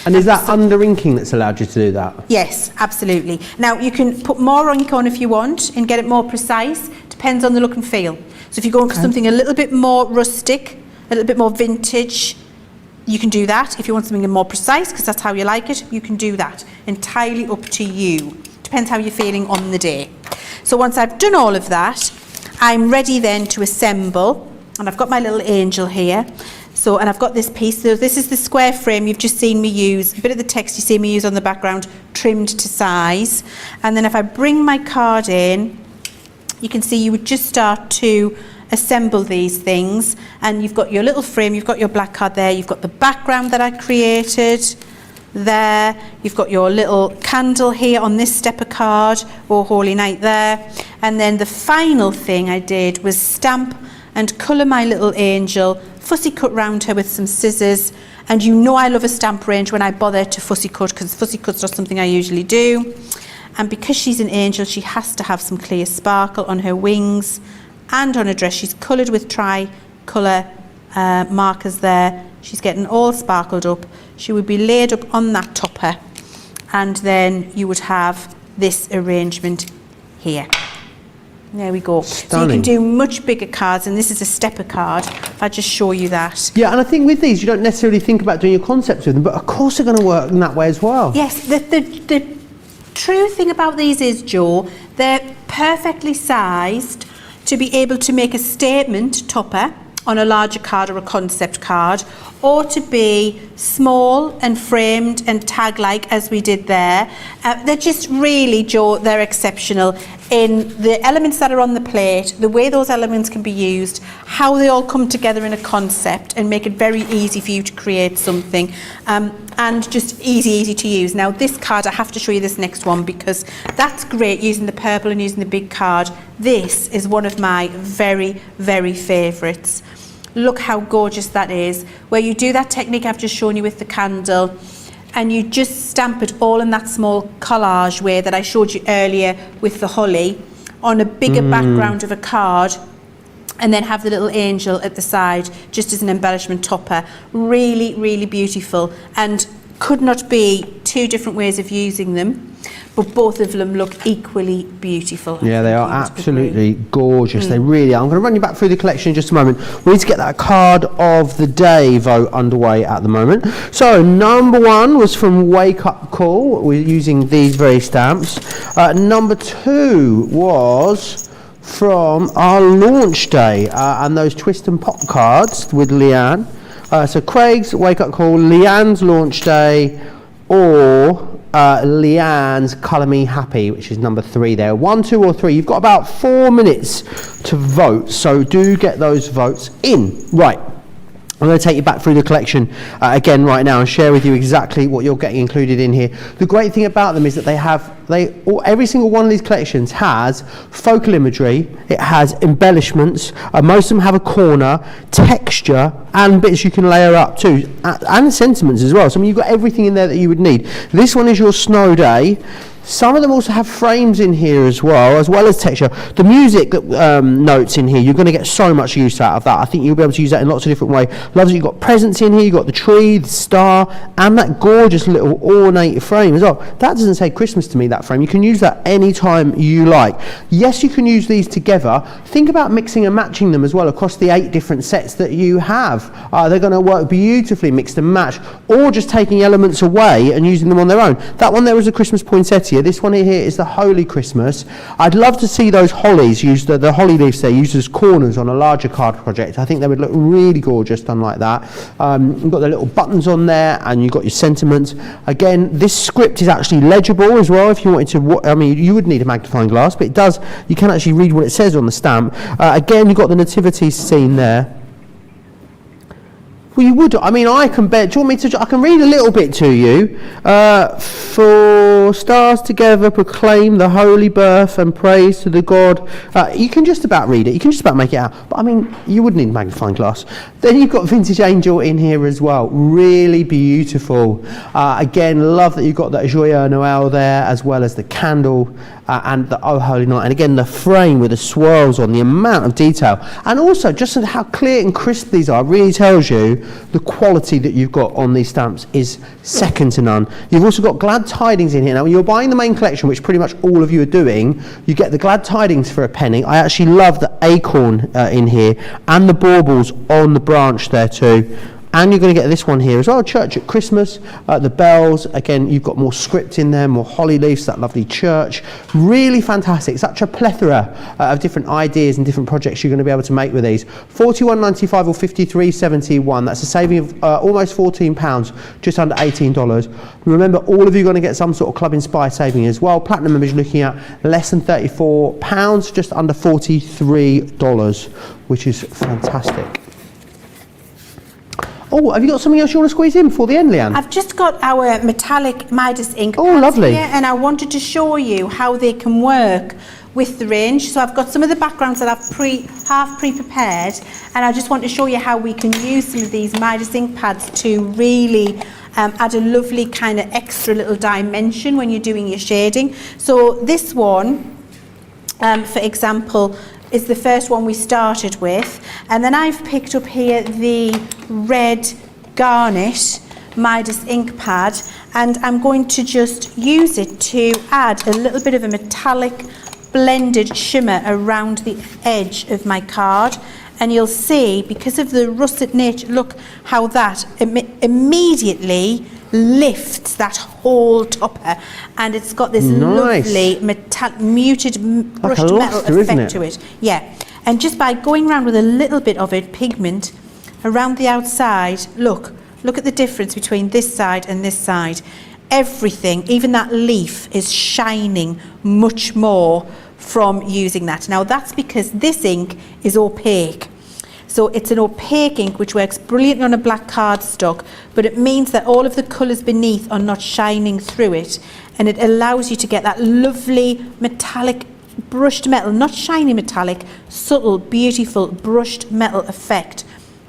And is that under inking that's allowed you to do that? Yes, absolutely. Now you can put more ink on if you want and get it more precise. Depends on the look and feel. So if you're going for something a little bit more rustic, a little bit more vintage, you can do that. If you want something more precise, because that's how you like it, you can do that. Entirely up to you. Depends how you're feeling on the day. So once I've done all of that, I'm ready then to assemble. And I've got my little angel here. So, and I've got this piece. So this is the square frame you've just seen me use. A bit of the text you see me use on the background, trimmed to size. And then if I bring my card in, you can see you would just start to assemble these things. And you've got your little frame, you've got your black card there, you've got the background that I created there, you've got your little candle here on this stepper card, or Holy Night there. And then the final thing I did was stamp and colour my little angel, fussy cut round her with some scissors. And you know I love a stamp range when I bother to fussy cut, because fussy cut's not something I usually do. And because she's an angel, she has to have some clear sparkle on her wings and on her dress. She's coloured with tricolour markers there. She's getting all sparkled up. She would be laid up on that topper, and then you would have this arrangement here. There we go. Stunning. So you can do much bigger cards, and this is a stepper card. If I just show you that. Yeah, and I think with these, you don't necessarily think about doing your concepts with them, but of course they're going to work in that way as well. Yes, the true thing about these is, Joe, they're perfectly sized to be able to make a statement topper on a larger card or a concept card, or to be small and framed and tag-like as we did there. They're just really, Joe, they're exceptional. in the elements that are on the plate, the way those elements can be used, how they all come together in a concept and make it very easy for you to create something, and just easy to use. Now this card, I have to show you this next one because that's great using the purple and using the big card. This is one of my very, very favourites. Look how gorgeous that is, where you do that technique I've just shown you with the candle, and you just stamp it all in that small collage way that I showed you earlier with the holly on a bigger background of a card, and then have the little angel at the side just as an embellishment topper. Really, really beautiful, and could not be two different ways of using them, but both of them look equally beautiful. Yeah, they are absolutely gorgeous. They really are. I'm going to run you back through the collection in just a moment. We need to get that card of the day vote underway at the moment. So number 1 was from Wake Up Call. We're using these very stamps. Number 2 was from our launch day and those twist and pop cards with Leanne. So Craig's Wake Up Call, Leanne's launch day, or Leanne's Colour Me Happy, which is number 3 there. 1, 2 or 3. You've got about 4 minutes to vote, so do get those votes in. Right. I'm going to take you back through the collection again right now and share with you exactly what you're getting included in here. The great thing about them is that every single one of these collections has focal imagery, it has embellishments, most of them have a corner, texture, and bits you can layer up too, and sentiments as well. So I mean, you've got everything in there that you would need. This one is your snow day. Some of them also have frames in here as well as texture. The music notes in here, you're going to get so much use out of that. I think you'll be able to use that in lots of different ways. Love that you've got presents in here, you've got the tree, the star, and that gorgeous little ornate frame as well. That doesn't say Christmas to me, that frame. You can use that anytime you like. Yes, you can use these together. Think about mixing and matching them as well across the 8 different sets that you have. They're going to work beautifully mixed and matched, or just taking elements away and using them on their own. That one there is a Christmas poinsettia. This one here is the Holy Christmas. I'd love to see those hollies used, the holly leaves there used as corners on a larger card project. I think they would look really gorgeous done like that. You've got the little buttons on there, and you've got your sentiments. Again, this script is actually legible as well if you wanted to. I mean, you would need a magnifying glass, but you can actually read what it says on the stamp. Again, you've got the nativity scene there. Well, you would. I mean, I can bet. Do you want me to? I can read a little bit to you. For stars together proclaim the holy birth and praise to the God. You can just about read it. You can just about make it out. But I mean, you would need a magnifying glass. Then you've got Vintage Angel in here as well. Really beautiful. Again, love that you've got that Joyeux Noël there, as well as the candle and the Oh Holy Night. And again, the frame with the swirls on, the amount of detail. And also, just how clear and crisp these are really tells you the quality that you've got on these stamps is second to none. You've also got glad tidings in here. Now, when you're buying the main collection, which pretty much all of you are doing, you get the glad tidings for a penny. I actually love the acorn in here, and the baubles on the branch there too. And you're going to get this one here as well, Church at Christmas, the bells. Again, you've got more script in there, more holly leaves, that lovely church. Really fantastic. Such a plethora of different ideas and different projects you're going to be able to make with these. $41.95 or $53.71. That's a saving of almost £14, just under $18. Remember, all of you are going to get some sort of Club Inspire saving as well. Platinum members looking at less than £34, just under $43, which is fantastic. Oh, have you got something else you want to squeeze in before the end, Leanne? I've just got our metallic Midas ink pads lovely. here, and I wanted to show you how they can work with the range. So I've got some of the backgrounds that I've half pre-prepared, and I just want to show you how we can use some of these Midas ink pads to really add a lovely kind of extra little dimension when you're doing your shading. So this one, for example, is the first one we started with, and then I've picked up here the red garnet Midas ink pad, and I'm going to just use it to add a little bit of a metallic blended shimmer around the edge of my card. And you'll see, because of the russet nature, look how that immediately lifts that whole topper, and it's got this lovely muted brushed metal effect to it. Yeah, and just by going around with a little bit of it, pigment around the outside, look at the difference between this side and this side. Everything, even that leaf, is shining much more from using that. Now that's because this ink is opaque. So it's an opaque ink which works brilliantly on a black cardstock, but it means that all of the colours beneath are not shining through it, and it allows you to get that lovely metallic brushed metal, not shiny metallic, subtle, beautiful brushed metal effect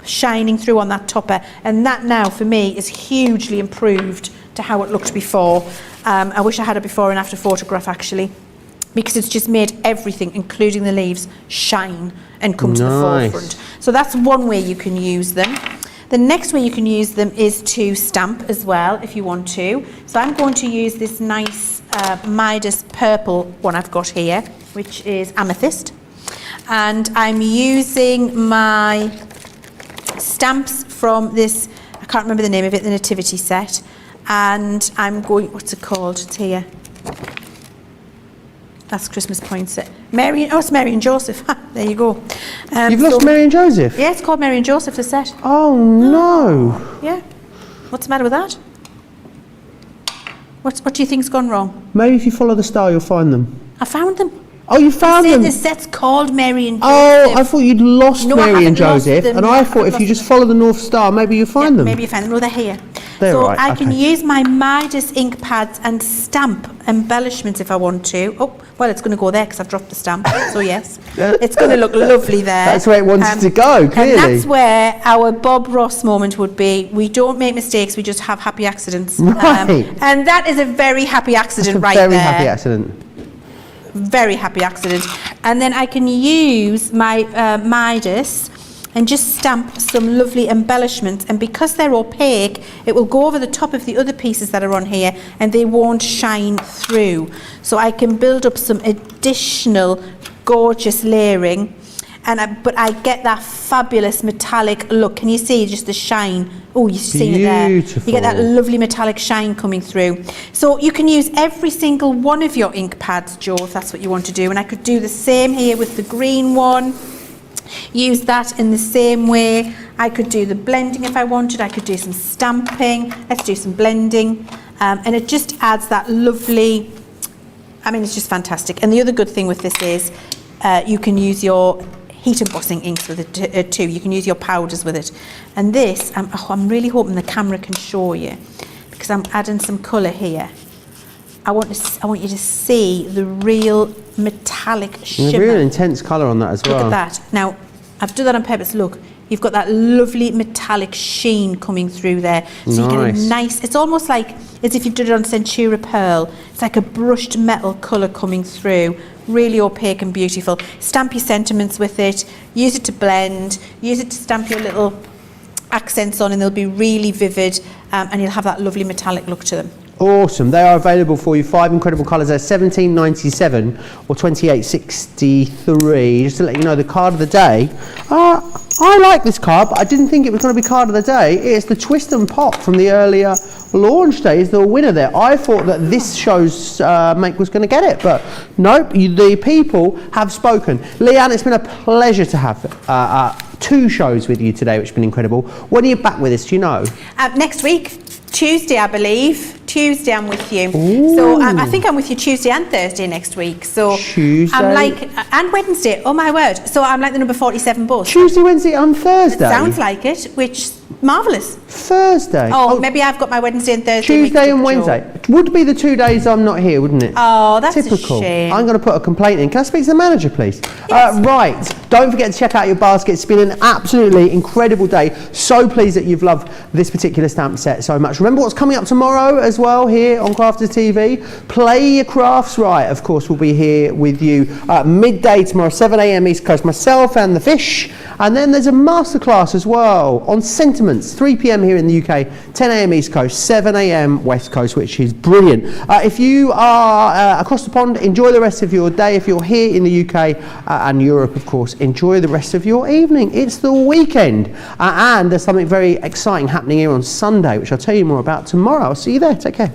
shining through on that topper. And that now for me is hugely improved to how it looked before. I wish I had a before and after photograph actually, because it's just made everything, including the leaves, shine and come to the forefront. So that's one way you can use them. The next way you can use them is to stamp as well, if you want to. So I'm going to use this nice Midas purple one I've got here, which is amethyst. And I'm using my stamps from this, I can't remember the name of it, the Nativity set. And I'm going, what's it called? It's here. That's Christmas Poinsettia. It's Mary and Joseph. There you go. You've lost Mary and Joseph? Yeah, it's called Mary and Joseph, the set. Oh, no. Yeah. What's the matter with that? What do you think's gone wrong? Maybe if you follow the star, you'll find them. I found them. Oh, you found them? The set's called Mary and Joseph. Oh, I thought you'd lost Mary and Joseph, them, and I thought if you just follow the North Star, maybe you'll find them. Maybe you find them. No, they're here. So right, I can use my Midas ink pads and stamp embellishments if I want to. Oh, well, it's going to go there because I've dropped the stamp. So yes, it's going to look lovely there. That's where it wanted to go, clearly. And that's where our Bob Ross moment would be. We don't make mistakes, we just have happy accidents. Right. And that is a very happy accident right there. Very happy accident. Very happy accident. And then I can use my Midas and just stamp some lovely embellishments, and because they're opaque it will go over the top of the other pieces that are on here and they won't shine through. So I can build up some additional gorgeous layering, and but I get that fabulous metallic look. Can you see just the shine? Oh, you've seen it there. You get that lovely metallic shine coming through. So you can use every single one of your ink pads, Joe, if that's what you want to do. And I could do the same here with the green one. Use that in the same way. I could do the blending if I wanted. I could do some stamping. Let's do some blending. And it just adds that lovely, I mean, it's just fantastic. And the other good thing with this is you can use your heat embossing inks with it too. You can use your powders with it. And this, I'm really hoping the camera can show you, because I'm adding some colour here. I want you to see the real metallic shimmer. Real intense colour on that as well. Look at that. Now, I've done that on purpose. Look, you've got that lovely metallic sheen coming through there. So you get a nice, it's almost like as if you did it on Centura Pearl. It's like a brushed metal colour coming through. Really opaque and beautiful. Stamp your sentiments with it. Use it to blend. Use it to stamp your little accents on, and they'll be really vivid, and you'll have that lovely metallic look to them. Awesome. They are available for you. 5 incredible colours. They're $17.97 or $28.63. Just to let you know, the card of the day. I like this card, but I didn't think it was going to be card of the day. It's the Twist and Pop from the earlier launch day. Is the winner there. I thought that this show's make was going to get it, but nope. The people have spoken. Leanne, it's been a pleasure to have 2 shows with you today, which have been incredible. When are you back with us? Do you know? Next week. Tuesday, I believe. Tuesday, I'm with you. Ooh. So I think I'm with you Tuesday and Thursday next week. So Tuesday. I'm like, and Wednesday. Oh my word! So I'm like the number 47 bus. Tuesday, Wednesday, and Thursday. It sounds like it. Which marvellous. Thursday. Oh, maybe I've got my Wednesday and Thursday. Tuesday and Wednesday would be the 2 days I'm not here, wouldn't it? Oh, that's typical. A shame. I'm going to put a complaint in. Can I speak to the manager, please? Yes. Right. Don't forget to check out your basket. It's been an absolutely incredible day. So pleased that you've loved this particular stamp set so much. Remember what's coming up tomorrow as well here on Crafters TV. Play your crafts right. Of course, we'll be here with you midday tomorrow, 7 a.m. East Coast. Myself and the fish. And then there's a masterclass as well on sentiments, 3 p.m. here in the UK, 10 a.m. East Coast, 7 a.m. West Coast, which is brilliant. If you are across the pond, enjoy the rest of your day. If you're here in the UK and Europe, of course, enjoy the rest of your evening. It's the weekend. And there's something very exciting happening here on Sunday, which I'll tell you more about tomorrow. I'll see you there. Take care.